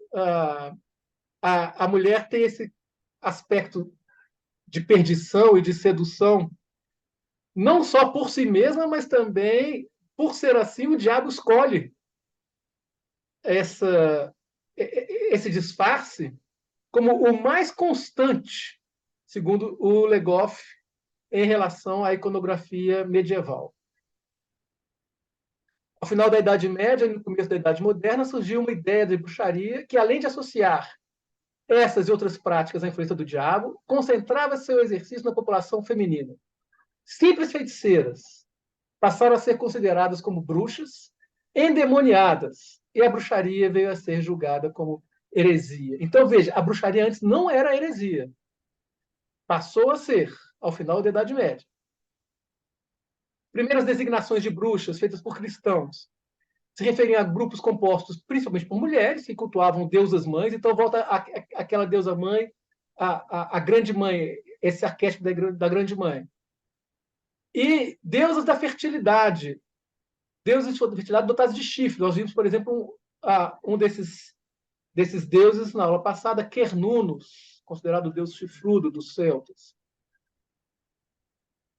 a mulher tem esse aspecto de perdição e de sedução, não só por si mesma, mas também, por ser assim, o diabo escolhe esse disfarce como o mais constante, segundo o Le Goff, em relação à iconografia medieval. Ao final da Idade Média e no começo da Idade Moderna, surgiu uma ideia de bruxaria que, além de associar essas e outras práticas à influência do diabo, concentrava seu exercício na população feminina. Simples feiticeiras passaram a ser consideradas como bruxas, endemoniadas, e a bruxaria veio a ser julgada como heresia. Então, veja, a bruxaria antes não era heresia. Passou a ser, ao final da Idade Média. Primeiras designações de bruxas feitas por cristãos se referiam a grupos compostos principalmente por mulheres que cultuavam deusas mães. Então, volta aquela deusa mãe, a grande mãe, esse arquétipo da grande mãe. E deusas da fertilidade, deuses de fertilidade dotados de chifre. Nós vimos, por exemplo, um desses deuses na aula passada, Cernunnos, considerado o deus chifrudo dos celtas.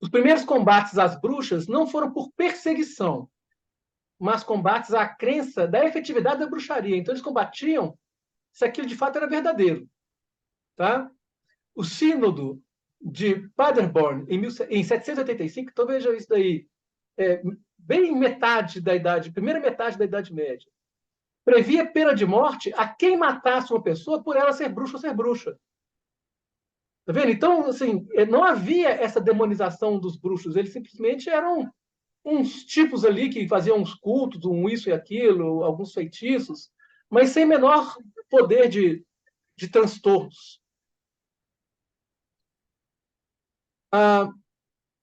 Os primeiros combates às bruxas não foram por perseguição, mas combates à crença da efetividade da bruxaria. Então, eles combatiam se aquilo de fato era verdadeiro. Tá? O Sínodo de Paderborn, em 785, então veja isso daí, bem primeira metade da Idade Média, previa pena de morte a quem matasse uma pessoa por ela ser bruxa ou ser bruxa. Tá vendo? Então, assim, não havia essa demonização dos bruxos, eles simplesmente eram uns tipos ali que faziam uns cultos, um isso e aquilo, alguns feitiços, mas sem menor poder de transtornos.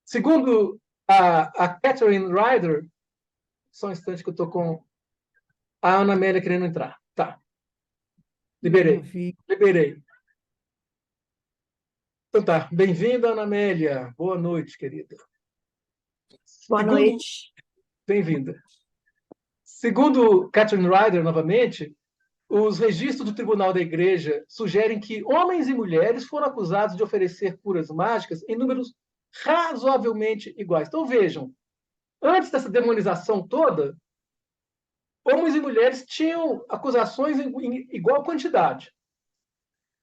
Segundo a Catherine Ryder, só um instante que eu estou com a Ana Amélia querendo entrar. Tá. Liberei. Então tá. Bem-vinda, Ana Amélia. Boa noite, querida. Boa noite. Bem-vinda. Segundo Catherine Ryder, novamente, os registros do Tribunal da Igreja sugerem que homens e mulheres foram acusados de oferecer curas mágicas em números razoavelmente iguais. Então, vejam, antes dessa demonização toda, homens e mulheres tinham acusações em igual quantidade.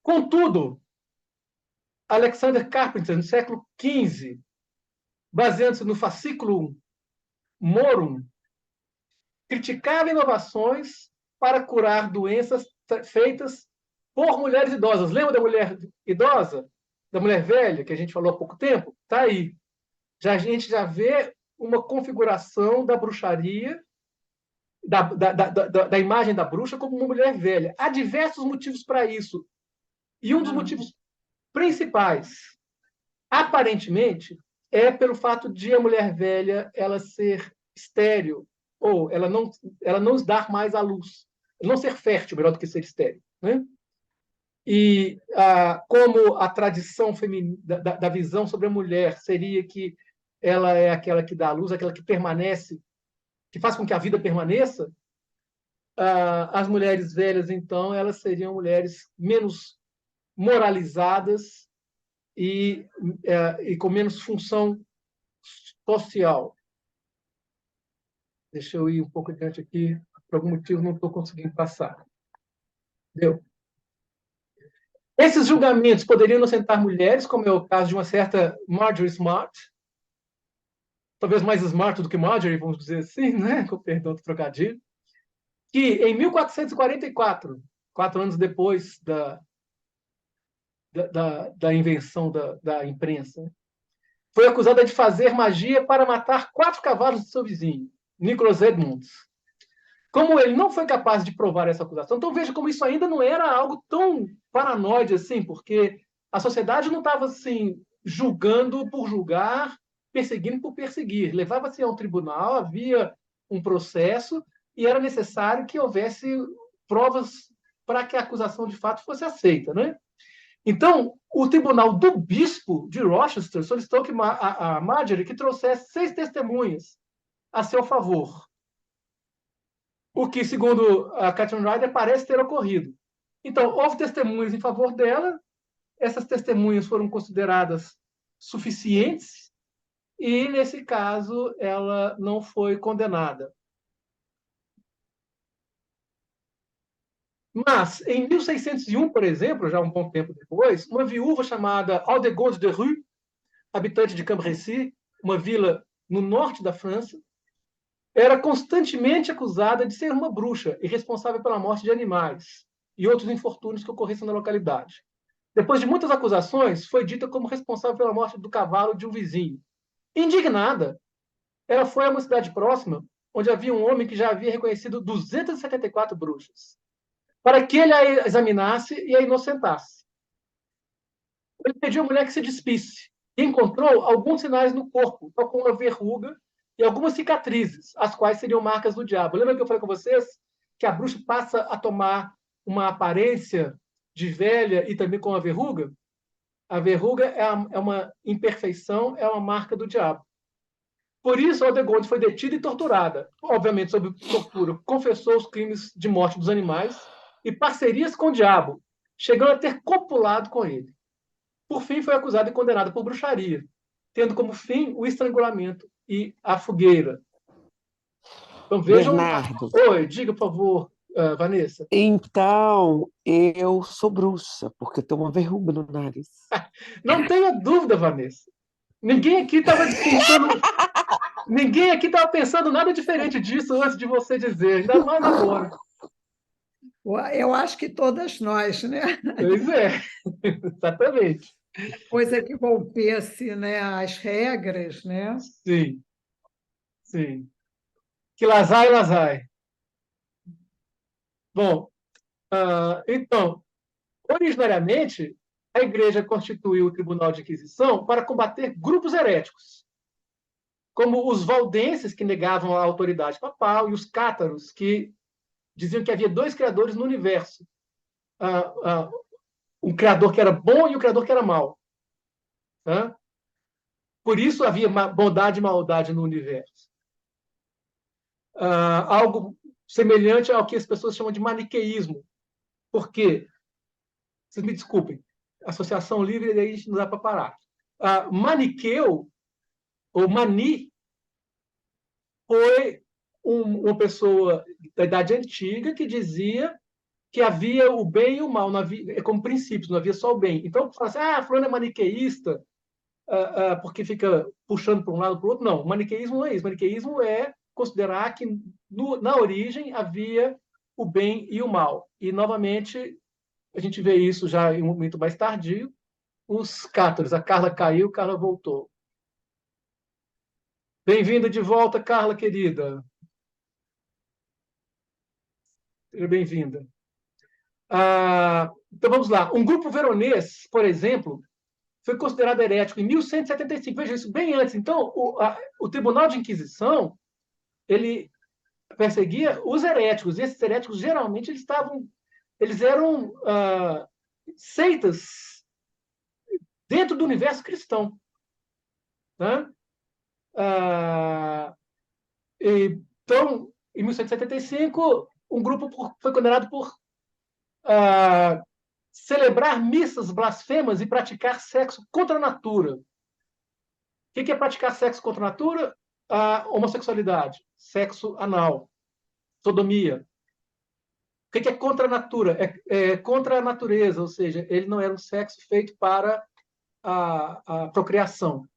Contudo, Alexander Carpenter, no século XV, baseando-se no fascículo Morum, criticava inovações para curar doenças feitas por mulheres idosas. Lembra da mulher idosa? Da mulher velha, que a gente falou há pouco tempo? Está aí. A gente já vê uma configuração da bruxaria, da imagem da bruxa como uma mulher velha. Há diversos motivos para isso. E um dos motivos principais, aparentemente, é pelo fato de a mulher velha ela ser estéril, ou ela não dar mais à luz, não ser fértil, melhor do que ser estéril, né? E como a tradição feminina, da visão sobre a mulher seria que ela é aquela que dá à luz, aquela que permanece, que faz com que a vida permaneça, as mulheres velhas, então, elas seriam mulheres menos moralizadas e com menos função social. Deixa eu ir um pouco adiante aqui. Por algum motivo, não estou conseguindo passar. Entendeu? Esses julgamentos poderiam inocentar mulheres, como é o caso de uma certa Marjorie Smart, talvez mais smart do que Marjorie, vamos dizer assim, né? Com perdão do trocadilho, que em 1444, 4 anos depois da invenção da imprensa, foi acusada de fazer magia para matar 4 cavalos de seu vizinho, Nicholas Edmonds. Como ele não foi capaz de provar essa acusação, então veja como isso ainda não era algo tão paranoide assim, porque a sociedade não estava assim, julgando por julgar, perseguindo por perseguir. Levava-se a um tribunal, havia um processo e era necessário que houvesse provas para que a acusação de fato fosse aceita, né? Então, o tribunal do bispo de Rochester solicitou que a Marjorie que trouxesse 6 testemunhas a seu favor. O que, segundo a Catherine Ryder, parece ter ocorrido. Então, houve testemunhas em favor dela, essas testemunhas foram consideradas suficientes e, nesse caso, ela não foi condenada. Mas, em 1601, por exemplo, já um bom tempo depois, uma viúva chamada Aldegonde de Rue, habitante de Cambrésis, uma vila no norte da França, era constantemente acusada de ser uma bruxa e responsável pela morte de animais e outros infortúnios que ocorressem na localidade. Depois de muitas acusações, foi dita como responsável pela morte do cavalo de um vizinho. Indignada, ela foi a uma cidade próxima, onde havia um homem que já havia reconhecido 274 bruxas, para que ele a examinasse e a inocentasse. Ele pediu à mulher que se despisse e encontrou alguns sinais no corpo, tal como uma verruga e algumas cicatrizes, as quais seriam marcas do diabo. Lembra que eu falei com vocês que a bruxa passa a tomar uma aparência de velha e também com a verruga? A verruga é uma imperfeição, é uma marca do diabo. Por isso, Aldegonde foi detida e torturada. Obviamente, sob tortura, confessou os crimes de morte dos animais e parcerias com o diabo, chegando a ter copulado com ele. Por fim, foi acusada e condenada por bruxaria, tendo como fim o estrangulamento e a fogueira. Então, vejam... Bernardo. Oi, diga, por favor, Vanessa. Então, eu sou bruxa, porque tenho uma verruga no nariz. Não tenha dúvida, Vanessa. Ninguém aqui estava pensando... Ninguém aqui estava pensando nada diferente disso antes de você dizer, ainda mais agora. Eu acho que todas nós, né? Pois é, exatamente. Coisa que rompesse, né, as regras, né? Sim, sim. Que lazai, lazai. Bom, então, originariamente, a Igreja constituiu o Tribunal de Inquisição para combater grupos heréticos, como os valdenses, que negavam a autoridade papal, e os cátaros, que diziam que havia 2 criadores no universo. Um criador que era bom e um criador que era mau. Tá? Por isso havia bondade e maldade no universo. Algo semelhante ao que as pessoas chamam de maniqueísmo. Por quê? Vocês me desculpem. Associação livre, daí não dá para parar. Maniqueu, ou mani, foi uma pessoa da Idade Antiga que dizia que havia o bem e o mal, não havia, como princípios, não havia só o bem. Então, fala assim, fulano é maniqueísta, porque fica puxando para um lado para o outro. Não, o maniqueísmo não é isso. O maniqueísmo é considerar que na origem havia o bem e o mal. E, novamente, a gente vê isso já em um momento mais tardio, os cátaros. A Carla caiu, Carla voltou. Bem-vinda de volta, Carla, querida. Seja bem-vinda. Então, vamos lá. Um grupo veronês, por exemplo, foi considerado herético em 1175. Veja isso, bem antes. Então, o Tribunal de Inquisição ele perseguia os heréticos. E esses heréticos, geralmente, eles eram seitas dentro do universo cristão. Né? Então, em 1175, um grupo foi condenado por celebrar missas blasfemas e praticar sexo contra a natura. O que é praticar sexo contra a natura? A homossexualidade, sexo anal, sodomia. O que é contra a natura? É contra a natureza, ou seja, ele não era um sexo feito para a procriação.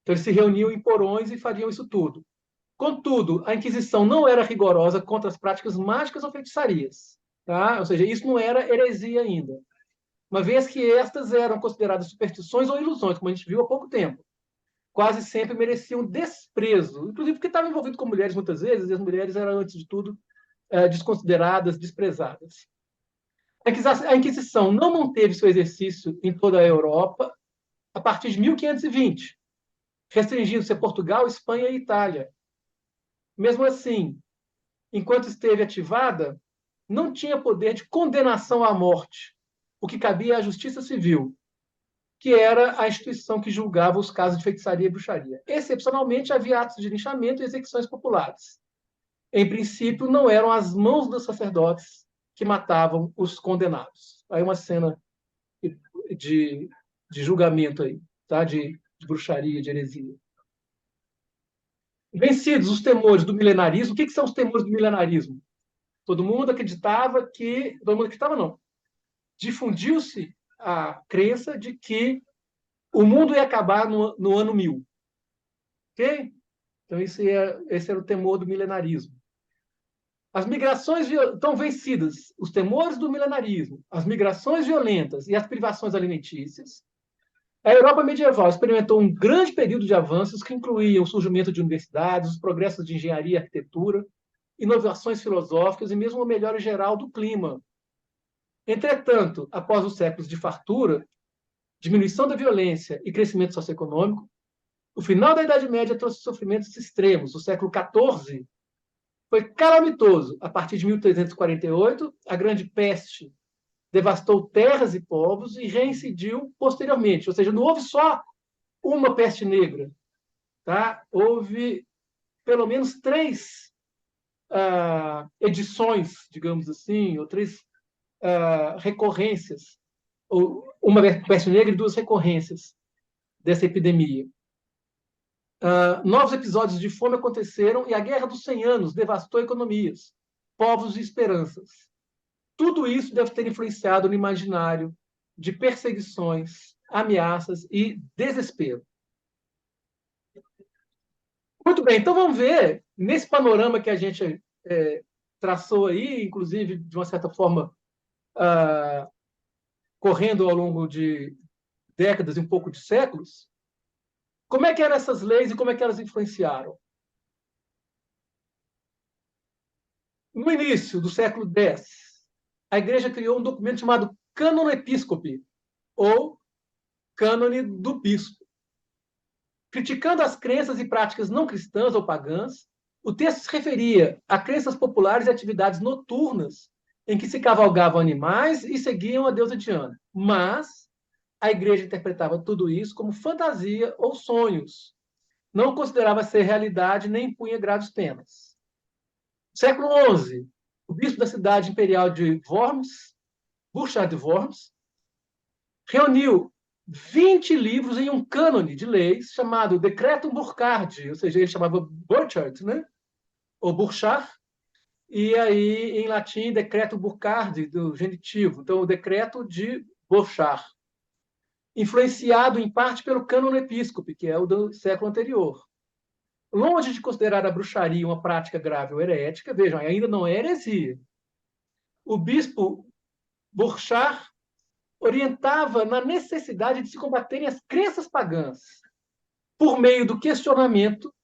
Então, eles se reuniam em porões e fariam isso tudo. Contudo, a Inquisição não era rigorosa contra as práticas mágicas ou feitiçarias. Tá? Ou seja, isso não era heresia ainda. Uma vez que estas eram consideradas superstições ou ilusões, como a gente viu há pouco tempo. Quase sempre mereciam desprezo, inclusive porque estavam envolvidos com mulheres muitas vezes, e as mulheres eram, antes de tudo, desconsideradas, desprezadas. A Inquisição não manteve seu exercício em toda a Europa a partir de 1520, restringindo-se a Portugal, Espanha e Itália. Mesmo assim, enquanto esteve ativada, não tinha poder de condenação à morte, o que cabia à justiça civil, que era a instituição que julgava os casos de feitiçaria e bruxaria. Excepcionalmente, havia atos de linchamento e execuções populares. Em princípio, não eram as mãos dos sacerdotes que matavam os condenados. Aí uma cena de julgamento aí, tá? de bruxaria, de heresia. Vencidos os temores do milenarismo, o que são os temores do milenarismo? Todo mundo acreditava que... Todo mundo acreditava, não. Difundiu-se a crença de que o mundo ia acabar no ano 1000. Ok? Então, esse era o temor do milenarismo. As migrações estão vencidas, os temores do milenarismo, as migrações violentas e as privações alimentícias. A Europa medieval experimentou um grande período de avanços que incluíam o surgimento de universidades, os progressos de engenharia e arquitetura, inovações filosóficas e mesmo uma melhora geral do clima. Entretanto, após os séculos de fartura, diminuição da violência e crescimento socioeconômico, o final da Idade Média trouxe sofrimentos extremos. O século XIV foi calamitoso. A partir de 1348, a Grande Peste devastou terras e povos e reincidiu posteriormente. Ou seja, não houve só uma peste negra. Tá? Houve pelo menos 3 edições, digamos assim, ou 3 recorrências, ou uma peste negra e 2 recorrências dessa epidemia. Novos episódios de fome aconteceram e a Guerra dos 100 Anos devastou economias, povos e esperanças. Tudo isso deve ter influenciado no imaginário de perseguições, ameaças e desespero. Muito bem, então vamos ver, nesse panorama que a gente traçou aí, inclusive, de uma certa forma, correndo ao longo de décadas e um pouco de séculos, como é que eram essas leis e como é que elas influenciaram? No início do século X, a Igreja criou um documento chamado Cânon Episcopi, ou Cânone do Bispo. Criticando as crenças e práticas não cristãs ou pagãs, o texto se referia a crenças populares e atividades noturnas em que se cavalgavam animais e seguiam a deusa Diana. Mas a Igreja interpretava tudo isso como fantasia ou sonhos. Não considerava ser realidade nem impunha graves penas. No século XI, o bispo da cidade imperial de Worms, Burchard de Worms, reuniu 20 livros em um cânone de leis chamado Decretum Burchardi, ou seja, ele chamava Burchard, né? ou Burchard, e aí, em latim, decreto Burcardi, do genitivo. Então, o decreto de Burchard, influenciado, em parte, pelo cânon episcope, que é o do século anterior. Longe de considerar a bruxaria uma prática grave ou herética, vejam, ainda não é heresia. O bispo Burchard orientava na necessidade de se combaterem as crenças pagãs por meio do questionamento,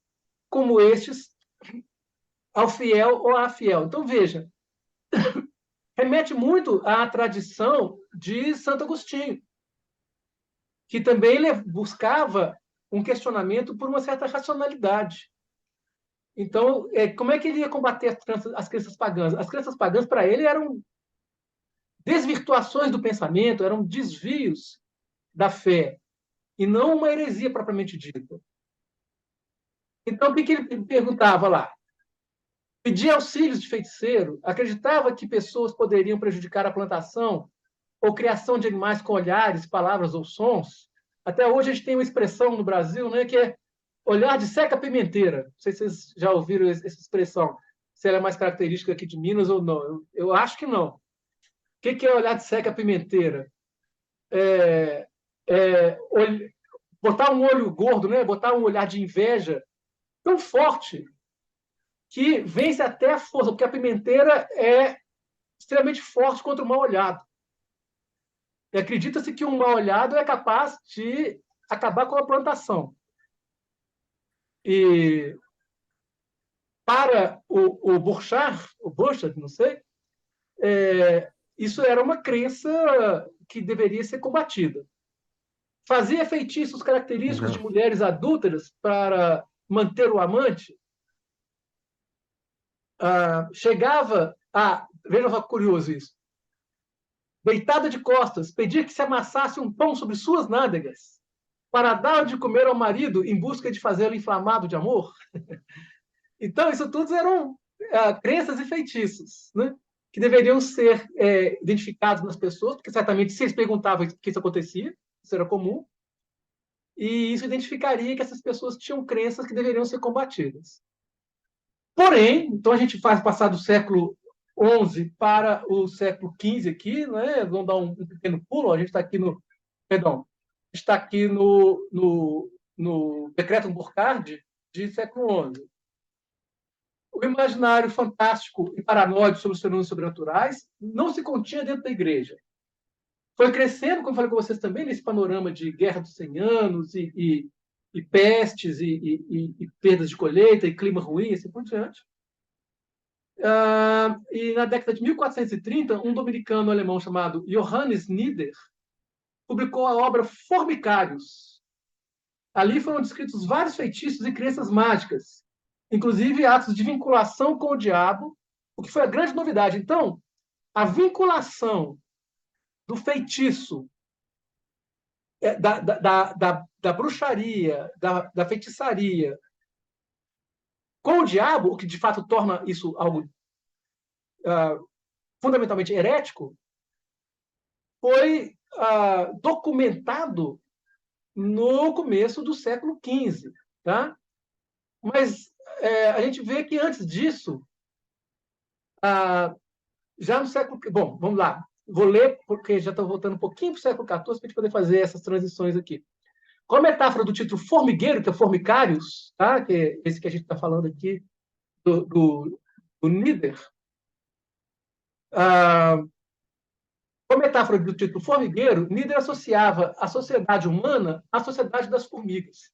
como estes, ao fiel ou à fiel. Então, veja, remete muito à tradição de Santo Agostinho, que também buscava um questionamento por uma certa racionalidade. Então, como é que ele ia combater as crenças pagãs? As crenças pagãs, para ele, eram desvirtuações do pensamento, eram desvios da fé, e não uma heresia propriamente dita. Então, o que ele perguntava lá? Pedia auxílios de feiticeiro, acreditava que pessoas poderiam prejudicar a plantação ou criação de animais com olhares, palavras ou sons. Até hoje a gente tem uma expressão no Brasil, né, que é olhar de seca-pimenteira. Não sei se vocês já ouviram essa expressão, se ela é mais característica aqui de Minas ou não. Eu acho que não. O que é olhar de seca-pimenteira? Botar um olho gordo, né? Botar um olhar de inveja tão forte que vence até a força, porque a pimenteira é extremamente forte contra o mal-olhado. E acredita-se que um mal-olhado é capaz de acabar com a plantação. E para o Burchard, não sei, isso era uma crença que deveria ser combatida. Fazia feitiços característicos de mulheres adúlteras para manter o amante. Chegava a... Veja só que curioso isso. Deitada de costas, pedia que se amassasse um pão sobre suas nádegas para dar de comer ao marido em busca de fazê-lo inflamado de amor. Então, isso tudo eram crenças e feitiços, né? Que deveriam ser identificados nas pessoas, porque certamente se eles perguntavam que isso acontecia, isso era comum, e isso identificaria que essas pessoas tinham crenças que deveriam ser combatidas. Porém, então a gente faz passar do século XI para o século XV aqui, né? Vamos dar um pequeno pulo, a gente está aqui no... Perdão, está aqui no Decreto Burcardi de século XI. O imaginário fantástico e paranoico sobre os fenômenos sobrenaturais não se continha dentro da igreja. Foi crescendo, como falei com vocês também, nesse panorama de Guerra dos 100 Anos e pestes e perdas de colheita e clima ruim, assim por diante. E na década de 1430, um dominicano alemão chamado Johannes Nieder publicou a obra Formicários. Ali foram descritos vários feitiços e crenças mágicas, inclusive atos de vinculação com o diabo, o que foi a grande novidade. Então, a vinculação do feitiço, da bruxaria, da feitiçaria com o diabo, o que de fato torna isso algo fundamentalmente herético, foi documentado no começo do século XV. Tá? Mas a gente vê que antes disso, já no século... Bom, vamos lá. Vou ler, porque já estou voltando um pouquinho para o século XIV, para a gente poder fazer essas transições aqui. Com a metáfora do título formigueiro, que é Formicários, tá? Que é esse que a gente está falando aqui, do Nieder, com a metáfora do título formigueiro, Nieder associava a sociedade humana à sociedade das formigas.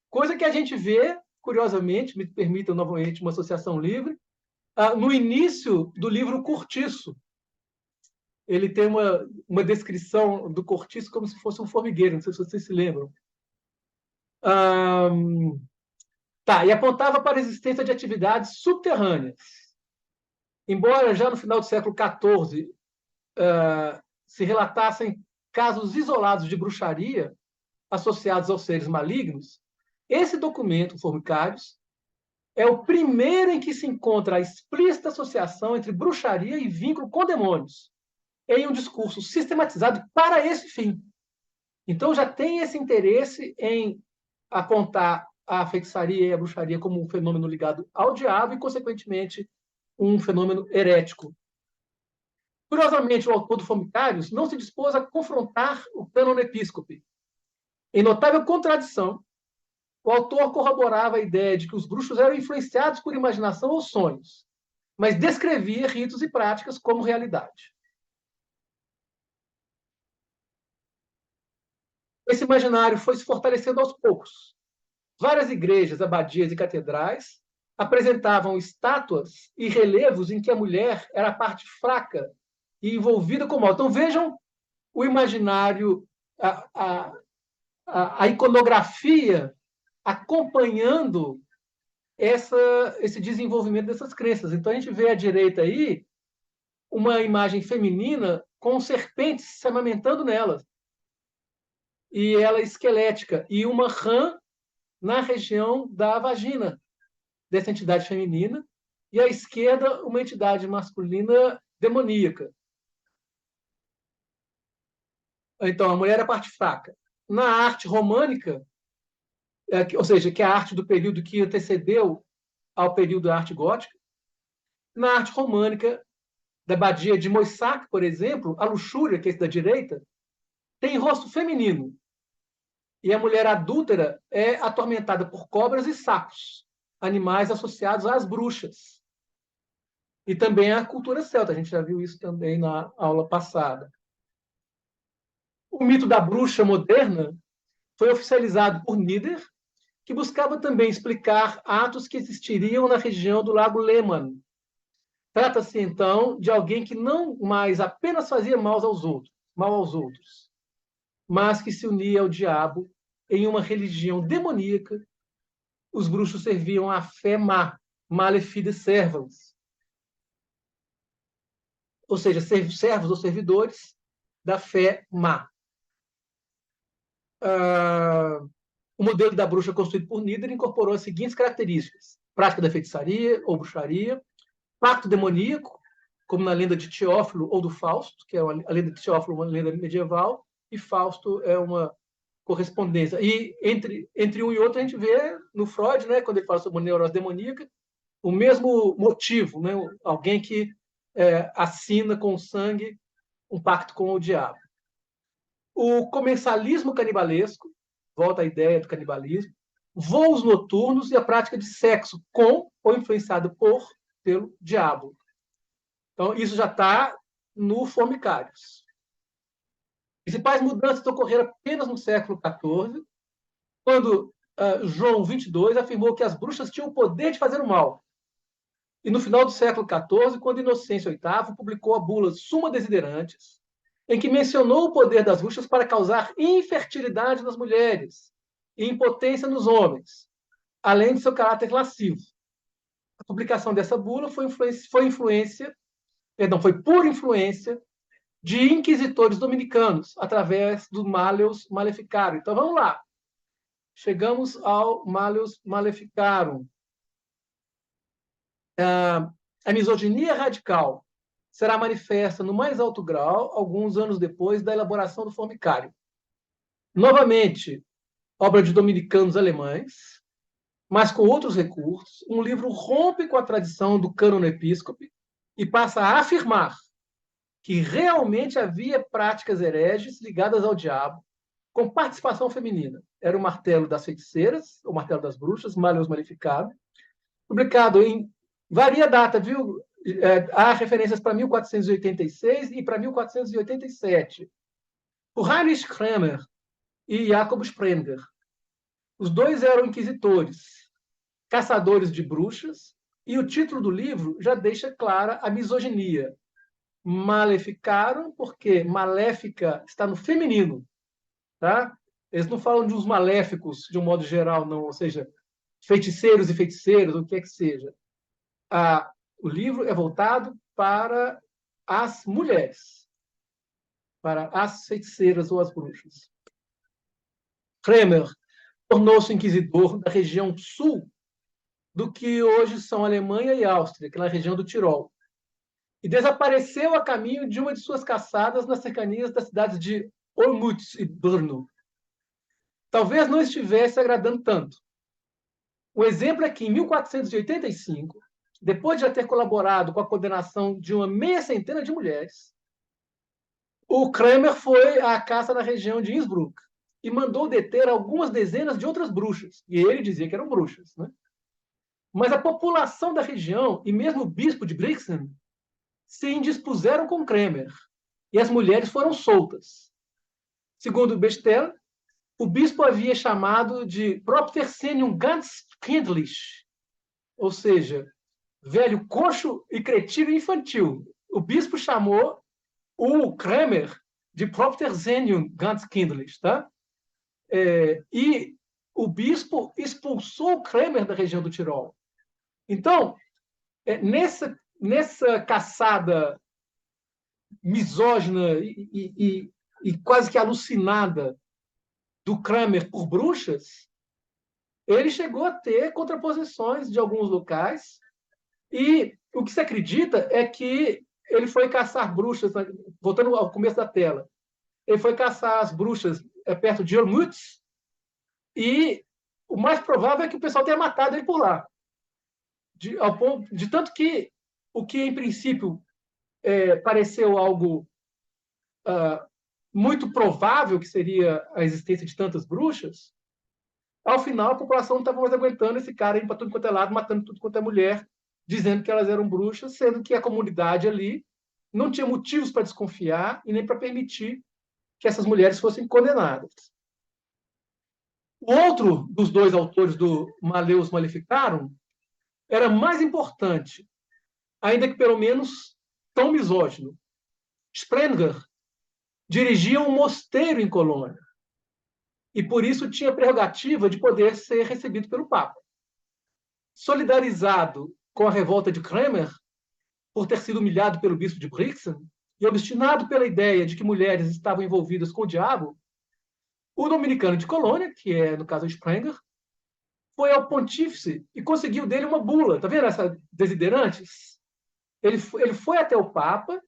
Coisa que a gente vê, curiosamente, me permitam novamente uma associação livre, no início do livro Cortiço. Ele tem uma descrição do cortiço como se fosse um formigueiro, não sei se vocês se lembram. E apontava para a existência de atividades subterrâneas. Embora já no final do século XIV se relatassem casos isolados de bruxaria associados aos seres malignos, esse documento, Formicários, é o primeiro em que se encontra a explícita associação entre bruxaria e vínculo com demônios, em um discurso sistematizado para esse fim. Então, já tem esse interesse em apontar a feitiçaria e a bruxaria como um fenômeno ligado ao diabo e, consequentemente, um fenômeno herético. Curiosamente, o autor do Formidários não se dispôs a confrontar o cânon episcope. Em notável contradição, o autor corroborava a ideia de que os bruxos eram influenciados por imaginação ou sonhos, mas descrevia ritos e práticas como realidade. Esse imaginário foi se fortalecendo aos poucos. Várias igrejas, abadias e catedrais apresentavam estátuas e relevos em que a mulher era a parte fraca e envolvida com o mal. Então, vejam o imaginário, a iconografia acompanhando esse desenvolvimento dessas crenças. Então, a gente vê à direita aí uma imagem feminina com serpentes se amamentando nelas, e ela é esquelética, e uma rã na região da vagina dessa entidade feminina, e à esquerda uma entidade masculina demoníaca. Então, a mulher é a parte fraca. Na arte românica, ou seja, que é a arte do período que antecedeu ao período da arte gótica, na arte românica, da abadia de Moissac, por exemplo, a luxúria, que é esse da direita, tem rosto feminino. E a mulher adúltera é atormentada por cobras e sapos, animais associados às bruxas. E também a cultura celta, a gente já viu isso também na aula passada. O mito da bruxa moderna foi oficializado por Nieder, que buscava também explicar atos que existiriam na região do Lago Leman. Trata-se, então, de alguém que não mais apenas fazia mal aos outros, mas que se unia ao diabo em uma religião demoníaca. Os bruxos serviam à fé má, malefica servans, ou seja, servos ou servidores da fé má. O modelo da bruxa construído por Nieder incorporou as seguintes características: prática da feitiçaria ou bruxaria, pacto demoníaco, como na lenda de Teófilo ou do Fausto, que é a lenda de Teófilo, uma lenda medieval, e Fausto é uma correspondência. E entre um e outro a gente vê no Freud, né, quando ele fala sobre neurose demoníaca, o mesmo motivo, né, alguém que assina com o sangue um pacto com o diabo. O comensalismo canibalesco, volta à ideia do canibalismo, voos noturnos e a prática de sexo com ou influenciado pelo diabo. Então, isso já está no Formicários. Principais mudanças ocorreram apenas no século XIV, quando João XXII afirmou que as bruxas tinham o poder de fazer o mal. E no final do século XIV, quando Inocêncio VIII publicou a bula Summa Desiderantes, em que mencionou o poder das bruxas para causar infertilidade nas mulheres e impotência nos homens, além de seu caráter lascivo. A publicação dessa bula foi por influência de inquisitores dominicanos, através do Malleus Maleficarum. Então, vamos lá. Chegamos ao Malleus Maleficarum. A misoginia radical será manifesta no mais alto grau alguns anos depois da elaboração do Formicário. Novamente, obra de dominicanos alemães, mas com outros recursos, um livro rompe com a tradição do cânon episcope e passa a afirmar que realmente havia práticas hereges ligadas ao diabo, com participação feminina. Era o Martelo das Feiticeiras, o Martelo das Bruxas, Malleus Maleficarum, publicado em... Varia a data, viu? Há referências para 1486 e para 1487. O Heinrich Kramer e Jacob Sprenger. Os dois eram inquisitores, caçadores de bruxas, e o título do livro já deixa clara a misoginia. Maleficaram, porque maléfica está no feminino. Tá? Eles não falam de uns maléficos, de um modo geral, não, ou seja, feiticeiros e feiticeiras, o que é que seja. O livro é voltado para as mulheres, para as feiticeiras ou as bruxas. Kremer tornou-se inquisidor da região sul do que hoje são Alemanha e Áustria, que é na região do Tirol, e desapareceu a caminho de uma de suas caçadas nas cercanias das cidades de Olmütz e Brno. Talvez não estivesse agradando tanto. O exemplo é que, em 1485, depois de já ter colaborado com a condenação de uma meia centena de mulheres, o Kramer foi à caça na região de Innsbruck e mandou deter algumas dezenas de outras bruxas. E ele dizia que eram bruxas, né? Mas a população da região e mesmo o bispo de Brixen se indispuseram com Kramer e as mulheres foram soltas. Segundo Bechtel, o bispo havia chamado de Proptercenium ganz kindlich, ou seja, velho coxo e cretino infantil. O bispo chamou o Kramer de Proptercenium ganz kindlich, tá? E o bispo expulsou o Kramer da região do Tirol. Então, nessa caçada misógina e quase que alucinada do Kramer por bruxas, ele chegou a ter contraposições de alguns locais, e o que se acredita é que ele foi caçar bruxas, voltando ao começo da tela, ele foi caçar as bruxas perto de Olmütz, e o mais provável é que o pessoal tenha matado ele por lá. De tanto que o que, em princípio, pareceu algo muito provável, que seria a existência de tantas bruxas, ao final a população não estava mais aguentando esse cara indo para tudo quanto é lado, matando tudo quanto é mulher, dizendo que elas eram bruxas, sendo que a comunidade ali não tinha motivos para desconfiar e nem para permitir que essas mulheres fossem condenadas. O outro dos dois autores do Malleus Maleficarum era mais importante, ainda que pelo menos tão misógino. Sprenger dirigia um mosteiro em Colônia e, por isso, tinha a prerrogativa de poder ser recebido pelo Papa. Solidarizado com a revolta de Kramer, por ter sido humilhado pelo bispo de Brixen e obstinado pela ideia de que mulheres estavam envolvidas com o diabo, o dominicano de Colônia, que é, no caso, Sprenger, foi ao pontífice e conseguiu dele uma bula. Está vendo essa desiderantes? Ele foi até o Papa,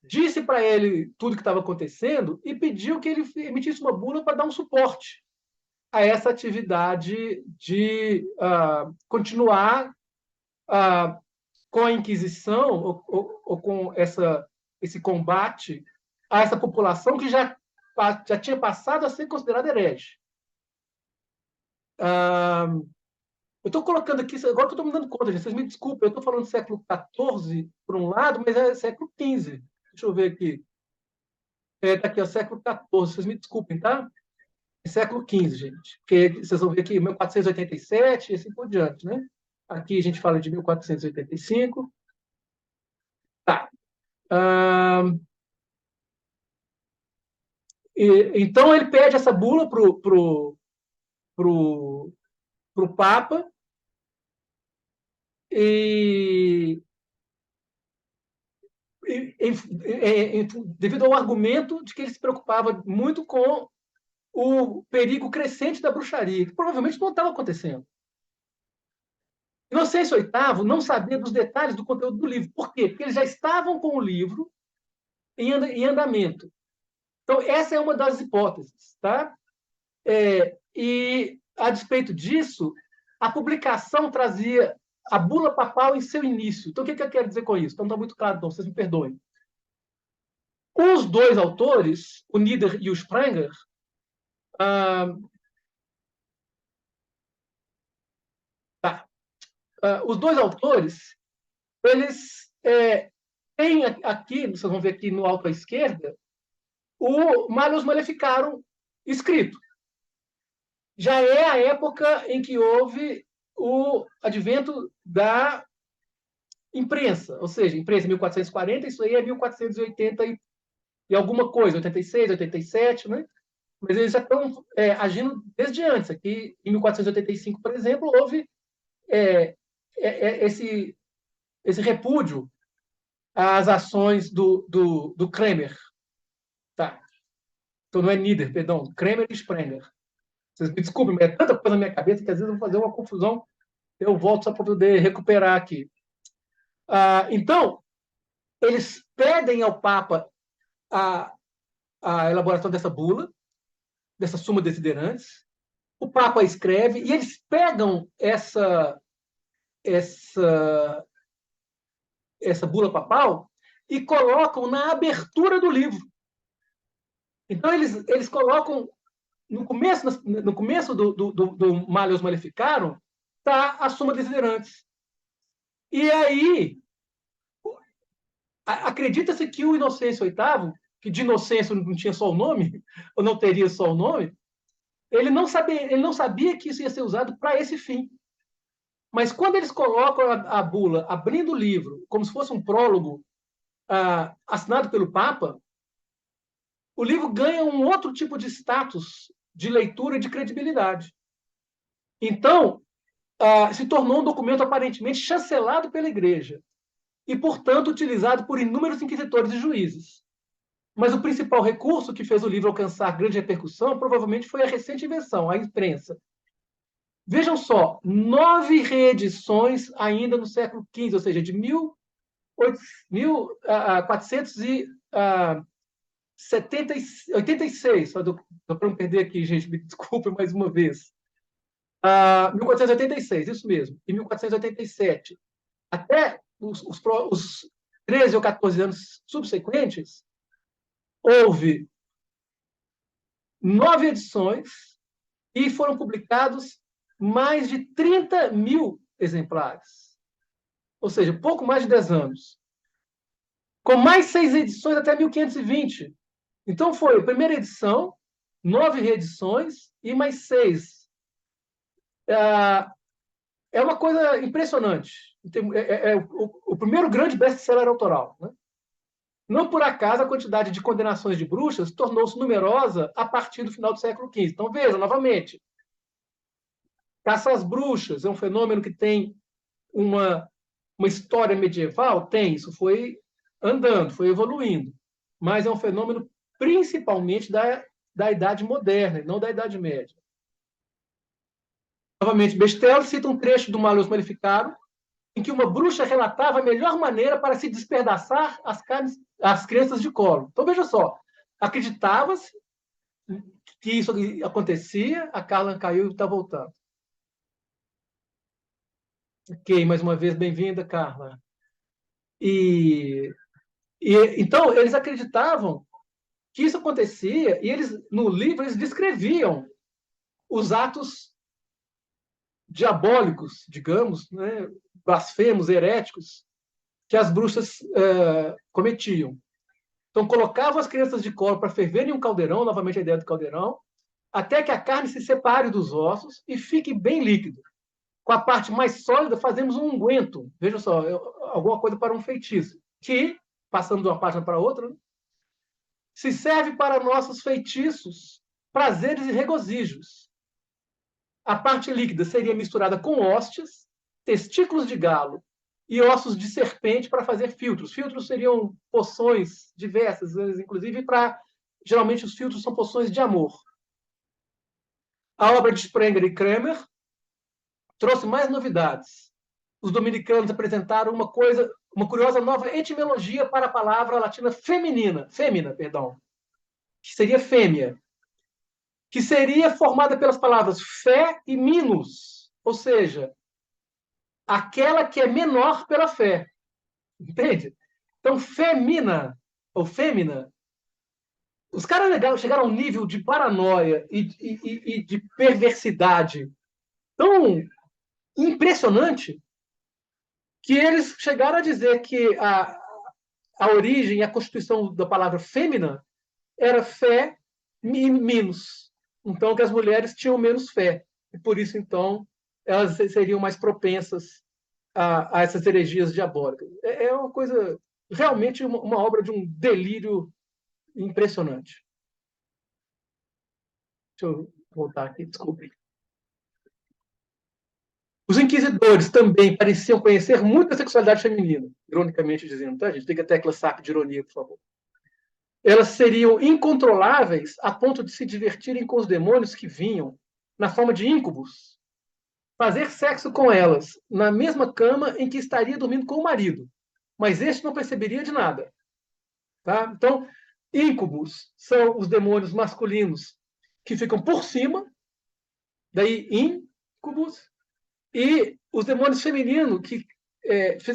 disse para ele tudo o que estava acontecendo e pediu que ele emitisse uma bula para dar um suporte a essa atividade de continuar com a Inquisição ou com esse combate a essa população que já tinha passado a ser considerada herege. Eu estou colocando aqui, agora que eu estou me dando conta, gente, vocês me desculpem, eu estou falando do século XIV por um lado, mas é século XV. Deixa eu ver aqui. Está aqui, século XIV, vocês me desculpem, tá? É século XV, gente. Porque vocês vão ver aqui 1487 e assim por diante, né? Aqui a gente fala de 1485. Tá. Então ele pede essa bula pro Papa devido ao argumento de que ele se preocupava muito com o perigo crescente da bruxaria, que provavelmente não estava acontecendo. Inocêncio VIII não sabia dos detalhes do conteúdo do livro. Por quê? Porque eles já estavam com o livro em andamento. Então, essa é uma das hipóteses. Tá? E, a despeito disso, a publicação trazia a bula papal em seu início. Então, o que eu quero dizer com isso? Então, não está muito claro, então, vocês me perdoem. Os dois autores, o Nieder e o Sprenger, os dois autores, eles têm aqui, vocês vão ver aqui no alto à esquerda, o Malleus Maleficarum escrito. Já é a época em que houve o advento da imprensa, ou seja, imprensa 1440, isso aí é 1480 e alguma coisa, 86, 87, né? Mas eles já estão agindo desde antes. Aqui, em 1485, por exemplo, houve esse repúdio às ações do Kramer. Tá. Então, não é Nieder, perdão, Kramer e Sprenger. Vocês me desculpem, mas é tanta coisa na minha cabeça que às vezes eu vou fazer uma confusão. Eu volto só para poder recuperar aqui. Então, eles pedem ao Papa a elaboração dessa bula, dessa Summa Desiderantes, o Papa escreve, e eles pegam essa, essa bula papal e colocam na abertura do livro. Então, eles colocam, no começo do Malleus Maleficarum, está a Suma Desiderantes. E aí, acredita-se que o Inocêncio VIII, que de inocêncio não tinha só o nome, ou não teria só o nome, ele não sabia que isso ia ser usado para esse fim. Mas quando eles colocam a bula abrindo o livro, como se fosse um prólogo assinado pelo Papa, o livro ganha um outro tipo de status de leitura e de credibilidade. Então, se tornou um documento aparentemente chancelado pela Igreja e, portanto, utilizado por inúmeros inquisitores e juízes. Mas o principal recurso que fez o livro alcançar grande repercussão provavelmente foi a recente invenção, a imprensa. Vejam só, 9 reedições ainda no século XV, ou seja, de 1486, só para não perder aqui, gente, me desculpe mais uma vez. 1486, isso mesmo, e 1487, até os 13 ou 14 anos subsequentes, houve 9 edições e foram publicados mais de 30 mil exemplares. Ou seja, pouco mais de 10 anos. Com mais 6 edições até 1520. Então, foi a primeira edição, 9 reedições e mais 6. É uma coisa impressionante. É o primeiro grande best-seller autoral. Né? Não por acaso, a quantidade de condenações de bruxas tornou-se numerosa a partir do final do século XV. Então, veja, novamente, caça às bruxas é um fenômeno que tem uma história medieval? Tem, isso foi andando, foi evoluindo. Mas é um fenômeno principalmente da Idade Moderna, e não da Idade Média. Novamente, Bestel cita um trecho do Malleus Maleficarum, em que uma bruxa relatava a melhor maneira para se despedaçar as crianças de colo. Então, veja só, acreditava-se que isso acontecia, a Carla caiu e está voltando. Ok, mais uma vez, bem-vinda, Carla. Então, eles acreditavam que isso acontecia, e eles, no livro, eles descreviam os atos diabólicos, digamos, né, blasfemos, heréticos, que as bruxas cometiam. Então, colocavam as crianças de colo para ferver em um caldeirão, novamente a ideia do caldeirão, até que a carne se separe dos ossos e fique bem líquido. Com a parte mais sólida, fazemos um unguento. Veja só, alguma coisa para um feitiço, que, passando de uma página para outra, né, se serve para nossos feitiços, prazeres e regozijos. A parte líquida seria misturada com hóstias, testículos de galo e ossos de serpente para fazer filtros. Filtros seriam poções diversas, inclusive geralmente os filtros são poções de amor. A obra de Sprenger e Kramer trouxe mais novidades. Os dominicanos apresentaram uma curiosa nova etimologia para a palavra latina fêmina, que seria fêmea, que seria formada pelas palavras fé e minus, ou seja, aquela que é menor pela fé. Entende? Então, femina, ou fêmina, os caras chegaram a um nível de paranoia e de perversidade tão impressionante que eles chegaram a dizer que a origem e a constituição da palavra fêmina era fé minus. Então, que as mulheres tinham menos fé. E por isso, então, elas seriam mais propensas a essas heregias diabólicas. É uma coisa, realmente, uma obra de um delírio impressionante. Deixa eu voltar aqui, desculpe. Os inquisidores também pareciam conhecer muito a sexualidade feminina, ironicamente dizendo, tá, gente? Tem que até SAP de ironia, por favor. Elas seriam incontroláveis a ponto de se divertirem com os demônios que vinham na forma de íncubos, fazer sexo com elas na mesma cama em que estaria dormindo com o marido, mas este não perceberia de nada. Tá? Então, íncubos são os demônios masculinos que ficam por cima daí íncubos, e os demônios femininos, que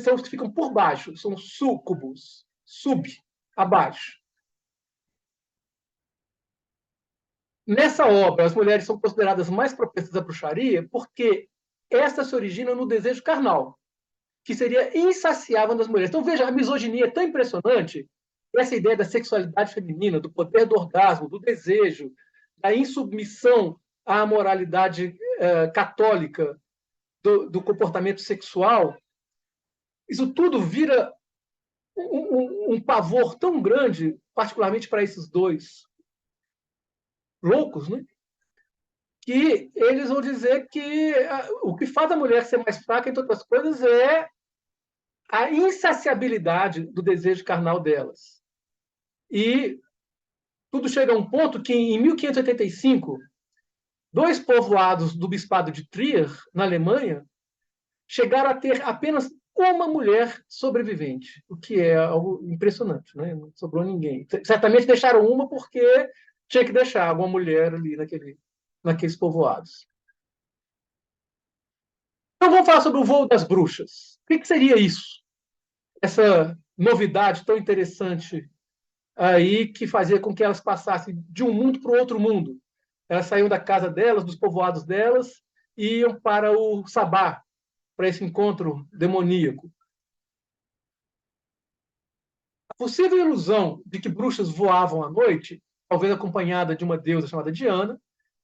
são os que ficam por baixo, são súcubos, abaixo. Nessa obra, as mulheres são consideradas mais propensas à bruxaria porque esta se origina no desejo carnal, que seria insaciável das mulheres. Então, veja, a misoginia é tão impressionante, essa ideia da sexualidade feminina, do poder do orgasmo, do desejo, da insubmissão à moralidade católica, do comportamento sexual, isso tudo vira um pavor tão grande, particularmente para esses dois loucos, né? Que eles vão dizer que o que faz a mulher ser mais fraca, entre outras coisas, é a insaciabilidade do desejo carnal delas. E tudo chega a um ponto que, em 1585, 2 povoados do Bispado de Trier, na Alemanha, chegaram a ter apenas uma mulher sobrevivente, o que é algo impressionante, né? Não sobrou ninguém. Certamente deixaram uma porque tinha que deixar alguma mulher ali naqueles povoados. Então vamos falar sobre o voo das bruxas. O que seria isso? Essa novidade tão interessante aí que fazia com que elas passassem de um mundo para o outro mundo. Elas saíam da casa delas, dos povoados delas, e iam para o Sabá, para esse encontro demoníaco. A possível ilusão de que bruxas voavam à noite, talvez acompanhada de uma deusa chamada Diana,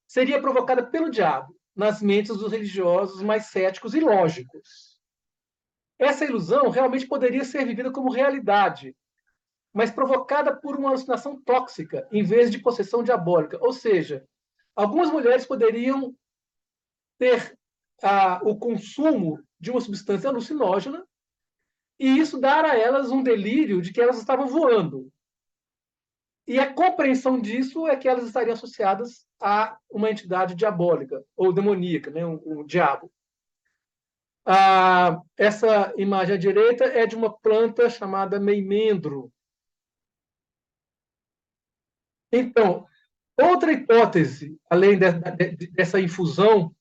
seria provocada pelo diabo nas mentes dos religiosos mais céticos e lógicos. Essa ilusão realmente poderia ser vivida como realidade, mas provocada por uma alucinação tóxica, em vez de possessão diabólica. Ou seja, algumas mulheres poderiam ter o consumo de uma substância alucinógena e isso dar a elas um delírio de que elas estavam voando. E a compreensão disso é que elas estariam associadas a uma entidade diabólica ou demoníaca, né? um diabo. Essa imagem à direita é de uma planta chamada meimendro. Então, outra hipótese, além dessa infusão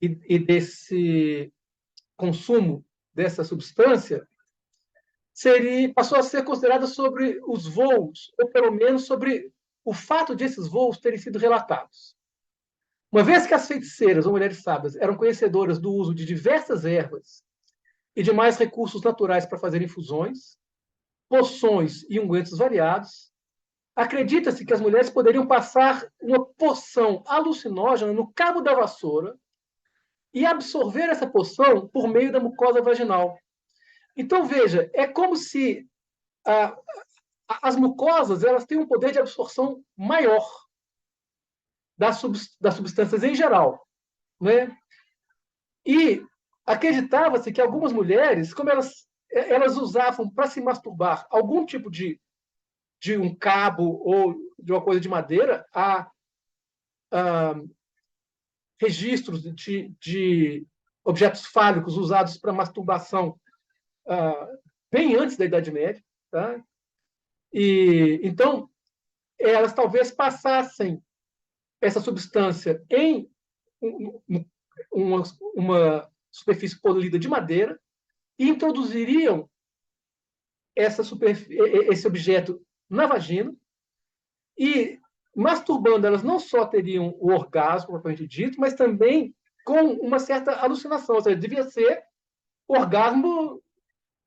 e desse consumo dessa substância, passou a ser considerada sobre os voos, ou pelo menos sobre o fato de esses voos terem sido relatados. Uma vez que as feiticeiras ou mulheres sábias eram conhecedoras do uso de diversas ervas e demais recursos naturais para fazer infusões, poções e ungüentos variados, acredita-se que as mulheres poderiam passar uma poção alucinógena no cabo da vassoura e absorver essa poção por meio da mucosa vaginal. Então, veja, é como se as mucosas elas têm um poder de absorção maior das substâncias em geral, né? E acreditava-se que algumas mulheres, como elas usavam para se masturbar algum tipo de um cabo ou de uma coisa de madeira, há registros de objetos fálicos usados para masturbação bem antes da Idade Média. Tá? E, então, elas talvez passassem essa substância em uma superfície polida de madeira e introduziriam esse objeto na vagina e, masturbando, elas não só teriam o orgasmo, propriamente dito, mas também com uma certa alucinação. Ou seja, devia ser o orgasmo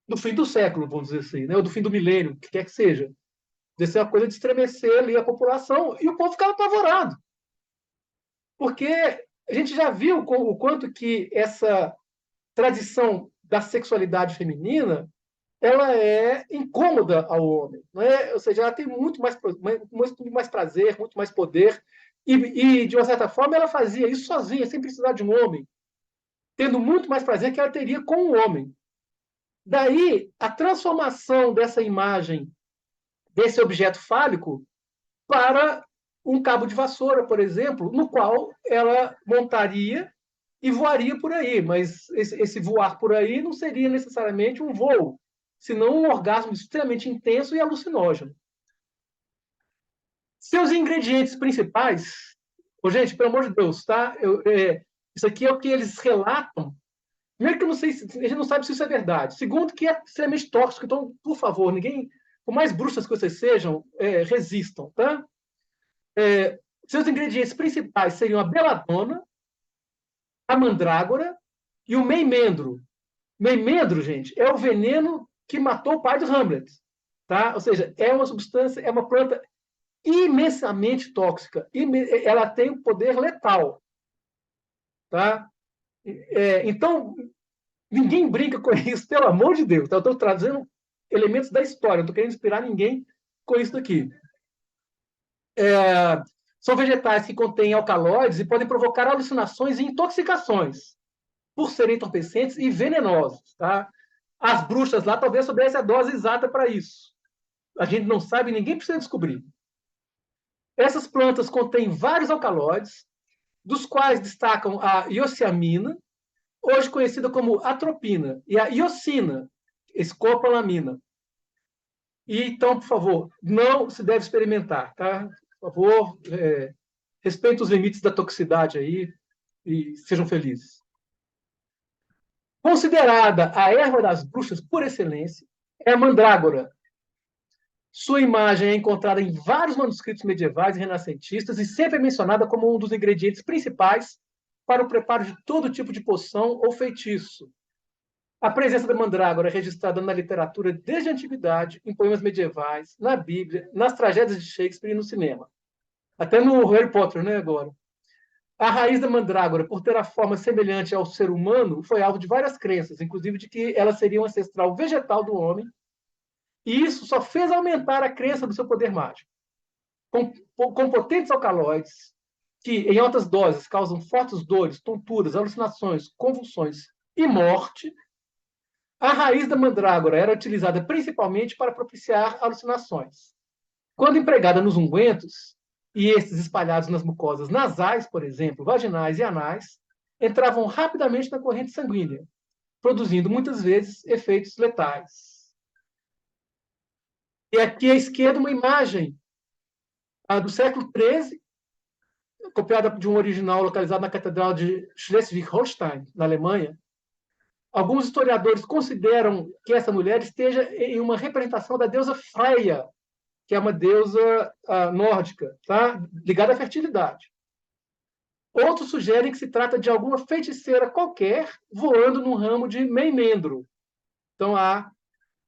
do fim do século, vamos dizer assim, né? Ou do fim do milênio, o que quer que seja. Devia ser uma coisa de estremecer ali a população e o povo ficava apavorado. Porque a gente já viu o quanto que essa tradição da sexualidade feminina ela é incômoda ao homem, não é? Ou seja, ela tem muito mais prazer, muito mais poder, e, de uma certa forma, ela fazia isso sozinha, sem precisar de um homem, tendo muito mais prazer que ela teria com um homem. Daí, a transformação dessa imagem, desse objeto fálico, para um cabo de vassoura, por exemplo, no qual ela montaria e voaria por aí, mas esse voar por aí não seria necessariamente um voo, senão um orgasmo extremamente intenso e alucinógeno. Seus ingredientes principais, Ô, gente, pelo amor de Deus, tá? Isso aqui é o que eles relatam. Primeiro que eu não sei, a gente não sabe se isso é verdade. Segundo que é extremamente tóxico. Então, por favor, ninguém, por mais bruxas que vocês sejam, resistam, tá? Seus ingredientes principais seriam a beladona, a mandrágora e o meimendro. Meimendro, gente, é o veneno que matou o pai do Hamlet, tá? Ou seja, é uma substância, é uma planta imensamente tóxica. Ela tem um poder letal, tá? Então, ninguém brinca com isso, pelo amor de Deus. Tá? Eu estou trazendo elementos da história, não estou querendo inspirar ninguém com isso daqui. São vegetais que contêm alcaloides e podem provocar alucinações e intoxicações, por serem entorpecentes e venenosos. Tá? As bruxas lá talvez soubessem a dose exata para isso. A gente não sabe, ninguém precisa descobrir. Essas plantas contêm vários alcaloides, dos quais destacam a iociamina, hoje conhecida como atropina, e a iocina, escopolamina. E, então, por favor, não se deve experimentar, tá? Por favor, respeitem os limites da toxicidade aí e sejam felizes. Considerada a erva das bruxas por excelência, é a mandrágora. Sua imagem é encontrada em vários manuscritos medievais e renascentistas e sempre é mencionada como um dos ingredientes principais para o preparo de todo tipo de poção ou feitiço. A presença da mandrágora é registrada na literatura desde a antiguidade, em poemas medievais, na Bíblia, nas tragédias de Shakespeare e no cinema. Até no Harry Potter, né, agora. A raiz da mandrágora, por ter a forma semelhante ao ser humano, foi alvo de várias crenças, inclusive de que ela seria um ancestral vegetal do homem, e isso só fez aumentar a crença do seu poder mágico. Com potentes alcaloides, que em altas doses causam fortes dores, tonturas, alucinações, convulsões e morte, a raiz da mandrágora era utilizada principalmente para propiciar alucinações. Quando empregada nos ungüentos, e estes espalhados nas mucosas nasais, por exemplo, vaginais e anais, entravam rapidamente na corrente sanguínea, produzindo muitas vezes efeitos letais. E aqui à esquerda uma imagem do século XIII, copiada de um original localizado na Catedral de Schleswig-Holstein, na Alemanha. Alguns historiadores consideram que essa mulher esteja em uma representação da deusa Freia, que é uma deusa nórdica, tá? Ligada à fertilidade. Outros sugerem que se trata de alguma feiticeira qualquer voando num ramo de meimendro. Então há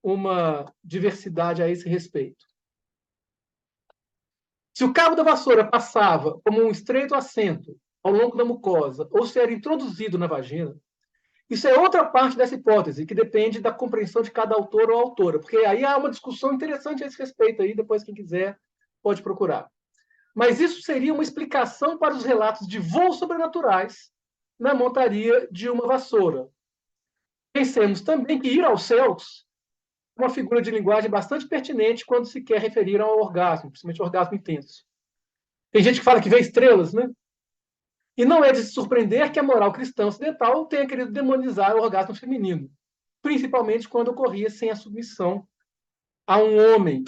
uma diversidade a esse respeito. Se o cabo da vassoura passava como um estreito assento ao longo da mucosa ou se era introduzido na vagina, isso é outra parte dessa hipótese, que depende da compreensão de cada autor ou autora, porque aí há uma discussão interessante a esse respeito, aí depois quem quiser pode procurar. Mas isso seria uma explicação para os relatos de voos sobrenaturais na montaria de uma vassoura. Pensemos também que ir aos céus é uma figura de linguagem bastante pertinente quando se quer referir ao orgasmo, principalmente ao orgasmo intenso. Tem gente que fala que vê estrelas, né? E não é de se surpreender que a moral cristã ocidental tenha querido demonizar o orgasmo feminino, principalmente quando ocorria sem a submissão a um homem.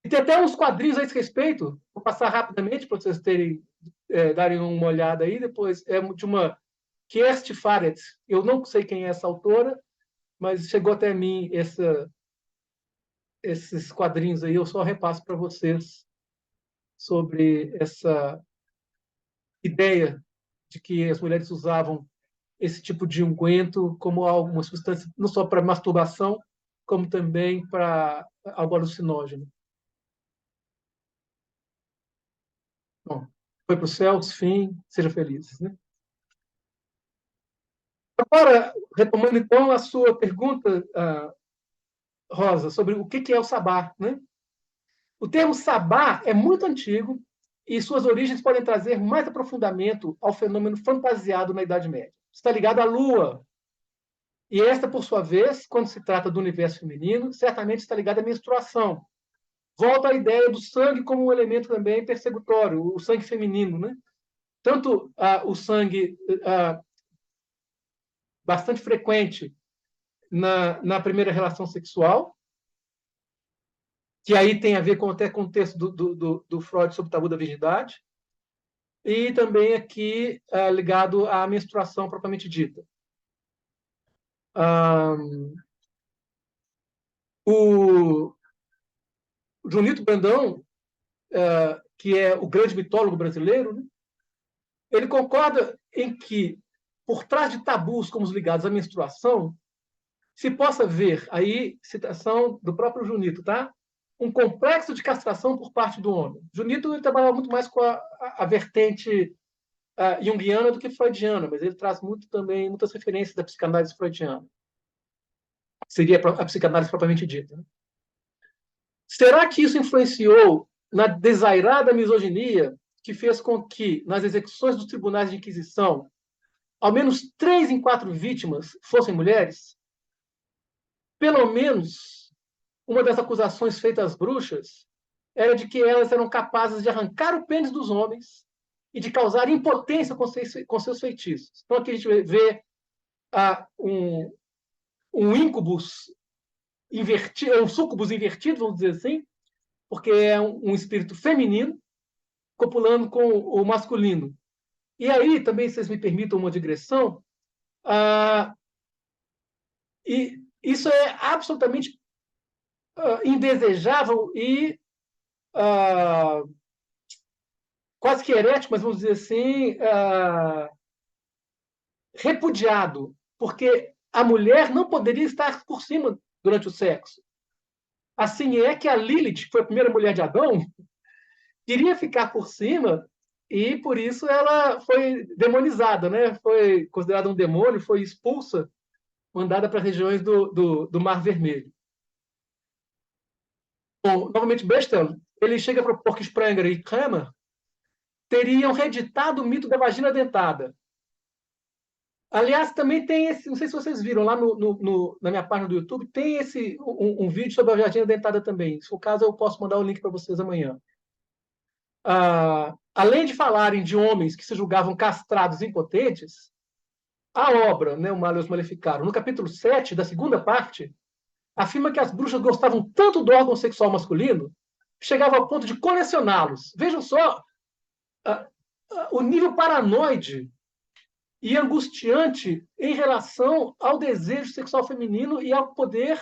E tem até uns quadrinhos a esse respeito, vou passar rapidamente para vocês darem uma olhada aí, depois é de uma Kersti Faret, eu não sei quem é essa autora, mas chegou até mim esses quadrinhos aí, eu só repasso para vocês sobre essa ideia de que as mulheres usavam esse tipo de unguento como uma substância não só para masturbação, como também para algo alucinógeno. Bom, foi para o céu, fim, sejam felizes. Né? Agora, retomando então a sua pergunta, Rosa, sobre o que é o sabá. Né? O termo sabá é muito antigo e suas origens podem trazer mais aprofundamento ao fenômeno fantasiado na Idade Média. Está ligado à Lua. E esta, por sua vez, quando se trata do universo feminino, certamente está ligada à menstruação. Volta à ideia do sangue como um elemento também persecutório, o sangue feminino. Né? Tanto o sangue bastante frequente na primeira relação sexual, que aí tem a ver até com o texto do Freud sobre o tabu da virgindade, e também aqui ligado à menstruação propriamente dita. O Junito Brandão, que é o grande mitólogo brasileiro, né, ele concorda em que, por trás de tabus como os ligados à menstruação, se possa ver, aí, citação do próprio Junito, tá? Um complexo de castração por parte do homem. Junito ele trabalhava muito mais com a vertente junguiana do que freudiana, mas ele traz também muitas referências da psicanálise freudiana. Seria a psicanálise propriamente dita. Né? Será que isso influenciou na desairada misoginia que fez com que, nas execuções dos tribunais de inquisição, ao menos 3 em 4 vítimas fossem mulheres? Pelo menos uma das acusações feitas às bruxas era de que elas eram capazes de arrancar o pênis dos homens e de causar impotência com seus feitiços. Então, aqui a gente vê um incubus invertido, um sucubus invertido, vamos dizer assim, porque é um espírito feminino copulando com o masculino. E aí, também, se vocês me permitam uma digressão, e isso é absolutamente indesejável e quase que herético, mas vamos dizer assim, repudiado, porque a mulher não poderia estar por cima durante o sexo. Assim é que a Lilith, que foi a primeira mulher de Adão, queria ficar por cima e, por isso, ela foi demonizada, né? Foi considerada um demônio, foi expulsa, mandada para regiões do Mar Vermelho. Bom, novamente, Bechtel, ele chega a propor que Sprenger e Kramer teriam reeditado o mito da vagina dentada. Aliás, também tem esse, não sei se vocês viram, lá na minha página do YouTube, tem um vídeo sobre a vagina dentada também. Se for o caso, eu posso mandar o link para vocês amanhã. Além de falarem de homens que se julgavam castrados e impotentes, a obra, né, o Malleus Maleficarum, no capítulo 7, da segunda parte, afirma que as bruxas gostavam tanto do órgão sexual masculino, que chegava ao ponto de colecioná-los. Vejam só o nível paranoide e angustiante em relação ao desejo sexual feminino e ao poder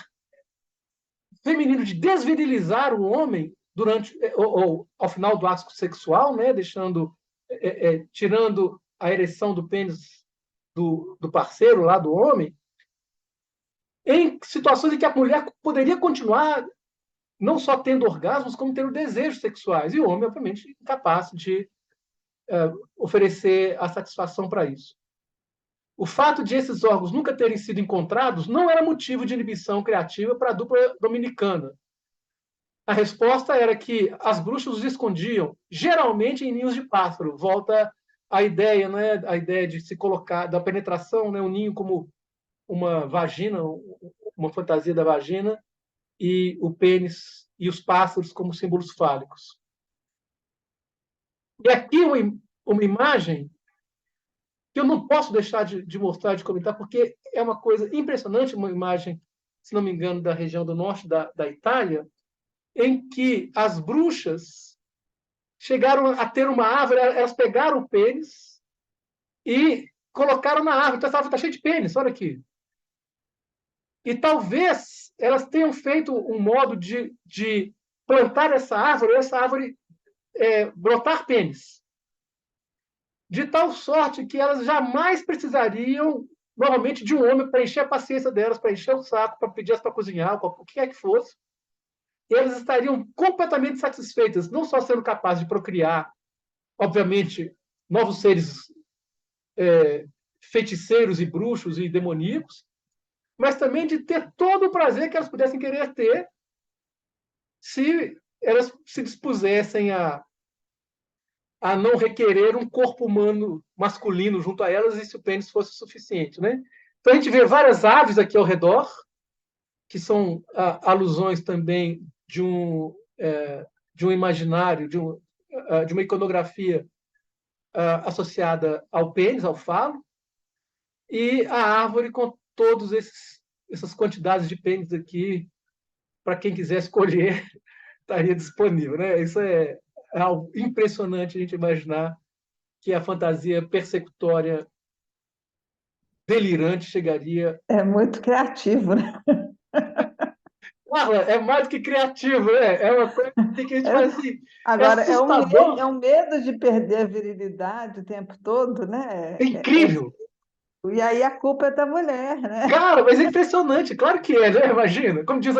feminino de desvirilizar o homem durante ou ao final do ato sexual, né, tirando a ereção do pênis do parceiro lá do homem, em situações em que a mulher poderia continuar não só tendo orgasmos, como tendo desejos sexuais, e o homem, obviamente, incapaz de oferecer a satisfação para isso. O fato de esses órgãos nunca terem sido encontrados não era motivo de inibição criativa para a dupla dominicana. A resposta era que as bruxas os escondiam, geralmente em ninhos de pássaro. Volta a ideia, né? A ideia de se colocar, da penetração, né? O ninho como uma vagina, uma fantasia da vagina, e o pênis e os pássaros como símbolos fálicos. E aqui uma imagem que eu não posso deixar de mostrar, de comentar, porque é uma coisa impressionante, uma imagem, se não me engano, da região do norte da Itália, em que as bruxas chegaram a ter uma árvore, elas pegaram o pênis e colocaram na árvore. Então, essa árvore está cheia de pênis, olha aqui. E talvez elas tenham feito um modo de plantar essa árvore brotar pênis. De tal sorte que elas jamais precisariam, novamente, de um homem para encher a paciência delas, para encher o saco, para pedir para cozinhar, o que quer que fosse. E elas estariam completamente satisfeitas, não só sendo capazes de procriar, obviamente, novos seres feiticeiros e bruxos e demoníacos, mas também de ter todo o prazer que elas pudessem querer ter se elas se dispusessem a não requerer um corpo humano masculino junto a elas e se o pênis fosse suficiente. Né? Então, a gente vê várias aves aqui ao redor, que são alusões também de um imaginário, de uma iconografia associada ao pênis, ao falo, e a árvore com todas essas quantidades de pênis aqui, para quem quiser escolher, estaria disponível. Né? Isso é algo impressionante a gente imaginar que a fantasia persecutória delirante chegaria. É muito criativo, né? Carla, é mais do que criativo, né? É uma coisa que a gente faz assim, é Agora, é assustador, um medo de perder a virilidade o tempo todo, né? é incrível. E aí a culpa é da mulher, né? Cara, mas é impressionante, claro que é, né? Imagina. Como diz.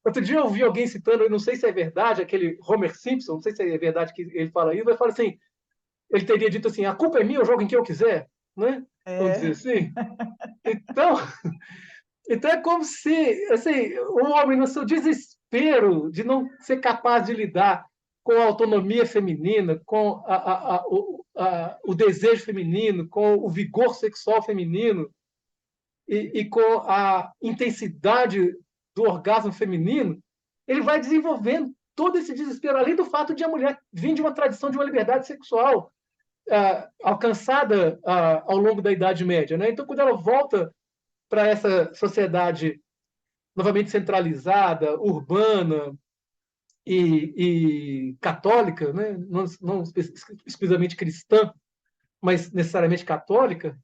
Outro dia eu vi alguém citando, eu não sei se é verdade, aquele Homer Simpson, não sei se é verdade que ele fala isso, mas fala assim: ele teria dito assim: a culpa é minha, eu jogo em quem eu quiser, né? Vamos dizer É, assim. Então, então é como se assim, o homem, no seu desespero de não ser capaz de lidar com a autonomia feminina, com o desejo feminino, com o vigor sexual feminino e com a intensidade do orgasmo feminino, ele vai desenvolvendo todo esse desespero, além do fato de a mulher vir de uma tradição de uma liberdade sexual alcançada ao longo da Idade Média. Né? Então, quando ela volta para essa sociedade novamente centralizada, urbana e católica, né? Não exclusivamente cristã, mas necessariamente católica,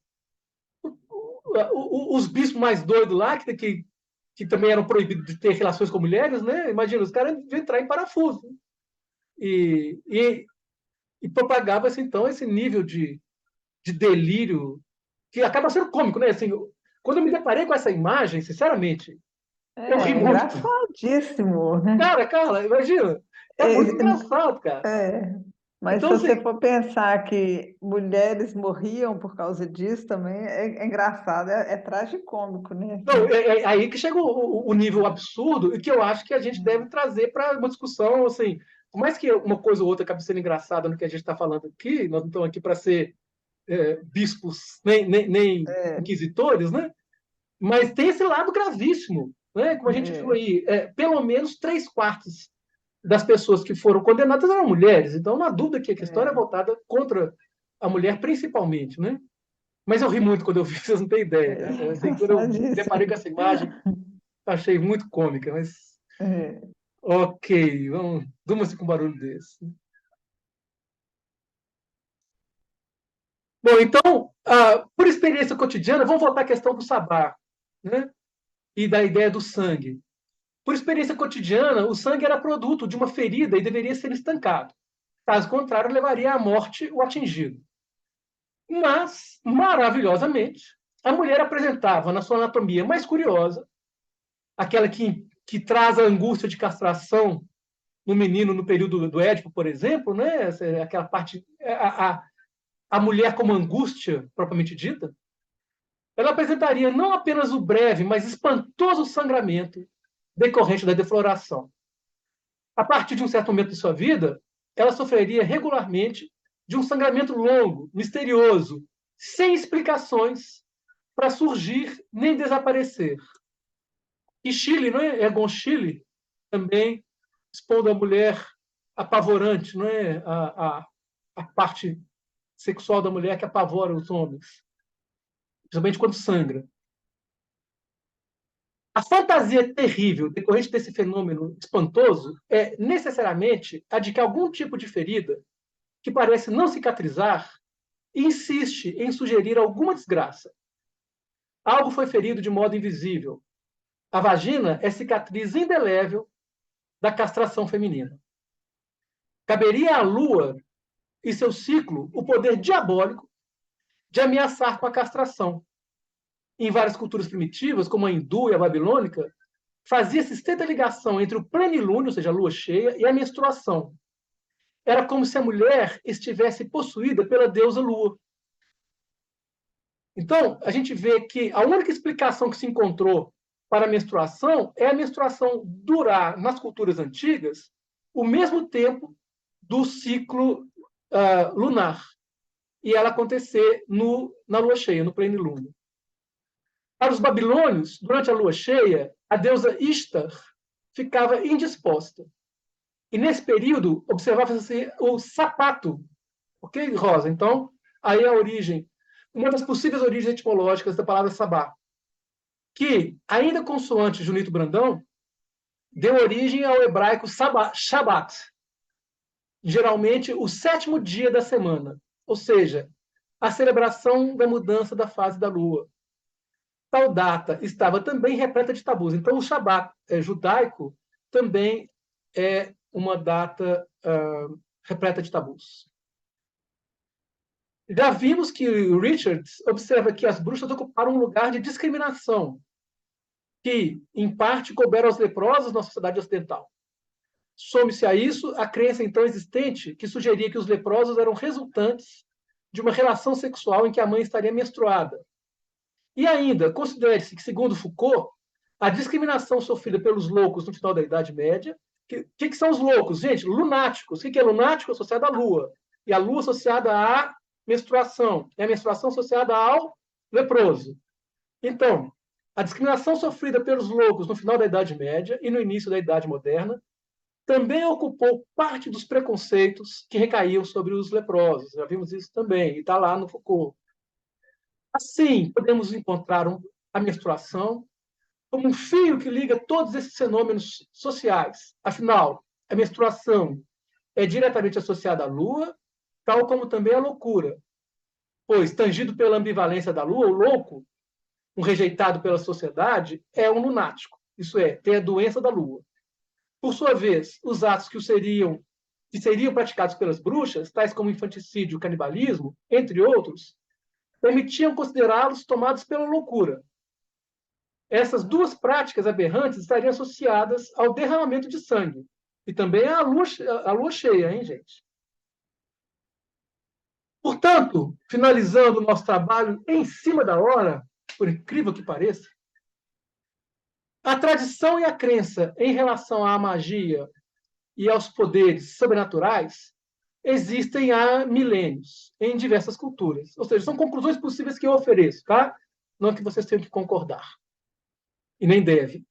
os bispos mais doidos lá, que também eram proibidos de ter relações com mulheres, né? Imagina, os caras iam entrar em parafuso. E, e, e propagava-se, então, esse nível de delírio que acaba sendo cômico, né? Assim, quando eu me deparei com essa imagem, sinceramente, eu ri é muito. engraçadíssimo, né? Cara, imagina. É muito engraçado, cara. É, mas se Então, você assim, for pensar que mulheres morriam por causa disso também, é engraçado, é tragicômico, né? não, é aí que chega o nível absurdo e que eu acho que a gente deve trazer para uma discussão, assim, por mais que uma coisa ou outra acabe sendo engraçada no que a gente está falando aqui, nós não estamos aqui para ser bispos nem É, inquisitores, né? Mas tem esse lado gravíssimo, né? Como a gente viu é, aí, pelo menos 3/4 das pessoas que foram condenadas eram mulheres, então não há dúvida que a questão é é, voltada contra a mulher principalmente, né? Mas eu ri muito quando eu vi, vocês não têm ideia, é cara. Assim, quando eu me deparei engraçadíssimo. com essa imagem, achei muito cômica, mas É, ok, vamos, durma-se com um barulho desse. Bom, então, por experiência cotidiana, vamos voltar à questão do sabá, né? E da ideia do sangue. Por experiência cotidiana, o sangue era produto de uma ferida e deveria ser estancado. Caso contrário, levaria à morte o atingido. Mas, maravilhosamente, a mulher apresentava na sua anatomia mais curiosa, aquela que traz a angústia de castração no menino no período do Édipo, por exemplo, né? Aquela parte, a mulher como angústia, propriamente dita, ela apresentaria não apenas o breve, mas espantoso sangramento decorrente da defloração. A partir de um certo momento de sua vida, ela sofreria regularmente de um sangramento longo, misterioso, sem explicações, para surgir nem desaparecer. E Chile, não é? Egon Schiele, também expondo a mulher apavorante, não é? A parte sexual da mulher que apavora os homens, principalmente quando sangra. A fantasia terrível decorrente desse fenômeno espantoso é necessariamente a de que algum tipo de ferida que parece não cicatrizar insiste em sugerir alguma desgraça. Algo foi ferido de modo invisível. A vagina é cicatriz indelével da castração feminina. Caberia à lua e seu ciclo o poder diabólico de ameaçar com a castração. Em várias culturas primitivas, como a hindu e a babilônica, fazia-se estreita ligação entre o plenilúnio, ou seja, a lua cheia, e a menstruação. Era como se a mulher estivesse possuída pela deusa lua. Então, a gente vê que a única explicação que se encontrou para a menstruação é a menstruação durar, nas culturas antigas, o mesmo tempo do ciclo lunar, e ela acontecer na lua cheia, no plenilúnio. Para os babilônios, durante a lua cheia, a deusa Ishtar ficava indisposta. E nesse período, observava-se o sapato. Ok, Rosa? Então, aí a origem, uma das possíveis origens etimológicas da palavra sabá, que, ainda consoante Junito Brandão, deu origem ao hebraico Shabbat, geralmente o 7º dia da semana. ou seja, a celebração da mudança da fase da lua. Tal data estava também repleta de tabus. Então, o Shabat judaico também é uma data repleta de tabus. Já vimos que Richards observa que as bruxas ocuparam um lugar de discriminação, que, em parte, couberam aos leprosos na sociedade ocidental. Some-se a isso a crença então existente que sugeria que os leprosos eram resultantes de uma relação sexual em que a mãe estaria menstruada. E ainda, considere-se que, segundo Foucault, a discriminação sofrida pelos loucos no final da Idade Média... que são os loucos? Gente, lunáticos. O que é lunático? Associado à lua. E a lua associada à menstruação. E a menstruação associada ao leproso. Então, a discriminação sofrida pelos loucos no final da Idade Média e no início da Idade Moderna também ocupou parte dos preconceitos que recaíam sobre os leprosos. Já vimos isso também, e está lá no Foucault. Assim, podemos encontrar a menstruação como um fio que liga todos esses fenômenos sociais. Afinal, a menstruação é diretamente associada à lua, tal como também a loucura, pois, tangido pela ambivalência da lua, o louco, um rejeitado pela sociedade, é um lunático, isso é, tem a doença da lua. Por sua vez, os atos que seriam praticados pelas bruxas, tais como infanticídio, canibalismo, entre outros, permitiam considerá-los tomados pela loucura. Essas duas práticas aberrantes estariam associadas ao derramamento de sangue e também à lua cheia, hein, gente? Portanto, finalizando o nosso trabalho em cima da hora, por incrível que pareça, a tradição e a crença em relação à magia e aos poderes sobrenaturais existem há milênios, em diversas culturas. Ou seja, são conclusões possíveis que eu ofereço, tá? Não é que vocês tenham que concordar. E nem deve.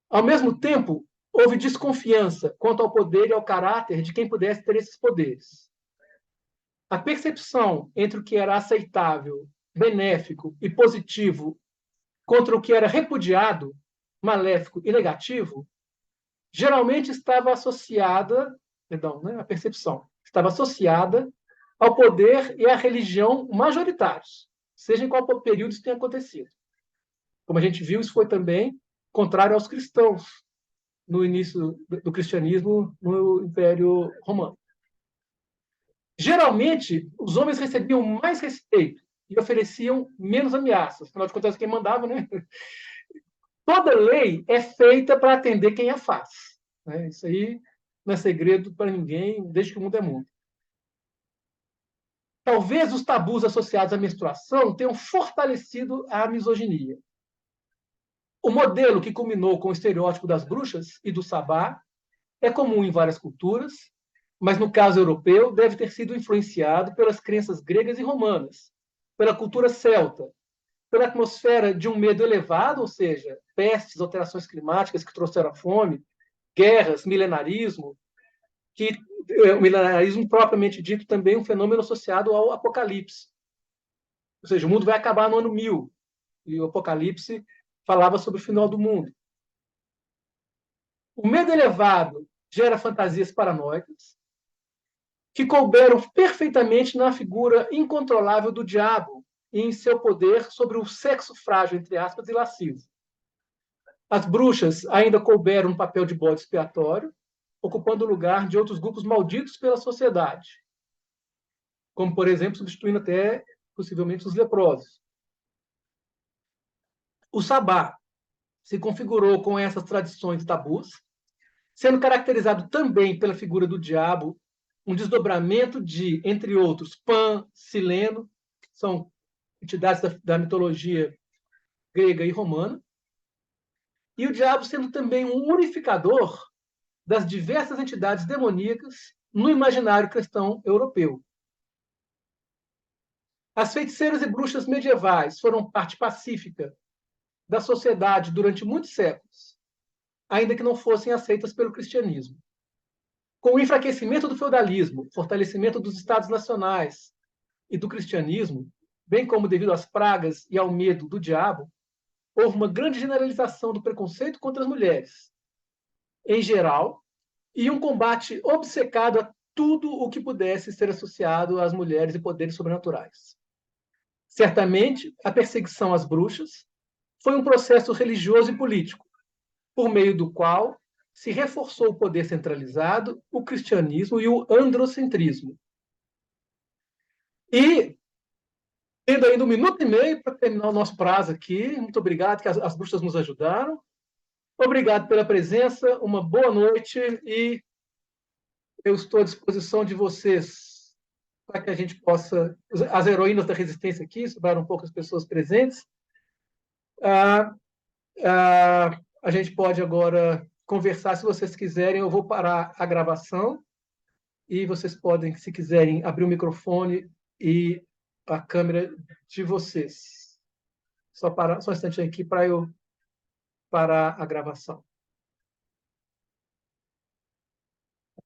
Ao mesmo tempo, houve desconfiança quanto ao poder e ao caráter de quem pudesse ter esses poderes. A percepção entre o que era aceitável, benéfico e positivo contra o que era repudiado, maléfico e negativo, geralmente estava associada, a percepção estava associada ao poder e à religião majoritários, seja em qual período isso tenha acontecido. Como a gente viu, isso foi também contrário aos cristãos no início do cristianismo no Império Romano. Geralmente, os homens recebiam mais respeito e ofereciam menos ameaças. Afinal de contas, quem mandava, né? Toda lei é feita para atender quem a faz. Né? Isso aí não é segredo para ninguém, desde que o mundo é mundo. Talvez os tabus associados à menstruação tenham fortalecido a misoginia. O modelo que culminou com o estereótipo das bruxas e do sabá é comum em várias culturas, mas no caso europeu deve ter sido influenciado pelas crenças gregas e romanas, pela cultura celta, pela atmosfera de um medo elevado, ou seja, pestes, alterações climáticas que trouxeram a fome, guerras, milenarismo, que o milenarismo propriamente dito também é um fenômeno associado ao apocalipse. Ou seja, o mundo vai acabar no ano 1000, e o apocalipse falava sobre o final do mundo. O medo elevado gera fantasias paranoicas, que couberam perfeitamente na figura incontrolável do diabo e em seu poder sobre o sexo frágil, entre aspas, e lascivo. As bruxas ainda couberam um papel de bode expiatório, ocupando o lugar de outros grupos malditos pela sociedade, como, por exemplo, substituindo até, possivelmente, os leprosos. O sabá se configurou com essas tradições tabus, sendo caracterizado também pela figura do diabo, um desdobramento de, entre outros, Pan, Sileno, são entidades da mitologia grega e romana, e o diabo sendo também um unificador das diversas entidades demoníacas no imaginário cristão europeu. As feiticeiras e bruxas medievais foram parte pacífica da sociedade durante muitos séculos, ainda que não fossem aceitas pelo cristianismo. Com o enfraquecimento do feudalismo, fortalecimento dos estados nacionais e do cristianismo, bem como devido às pragas e ao medo do diabo, houve uma grande generalização do preconceito contra as mulheres, em geral, e um combate obcecado a tudo o que pudesse ser associado às mulheres e poderes sobrenaturais. Certamente, a perseguição às bruxas foi um processo religioso e político, por meio do qual se reforçou o poder centralizado, o cristianismo e o androcentrismo. E, tendo ainda 1 minuto e meio para terminar o nosso prazo aqui, muito obrigado, que as bruxas nos ajudaram. Obrigado pela presença, uma boa noite e eu estou à disposição de vocês para que a gente possa... As heroínas da resistência aqui, sobraram poucas pessoas presentes. A gente pode agora conversar, se vocês quiserem. Eu vou parar a gravação e vocês podem, se quiserem, abrir o microfone e a câmera de vocês. Só um instantinho aqui para eu parar a gravação.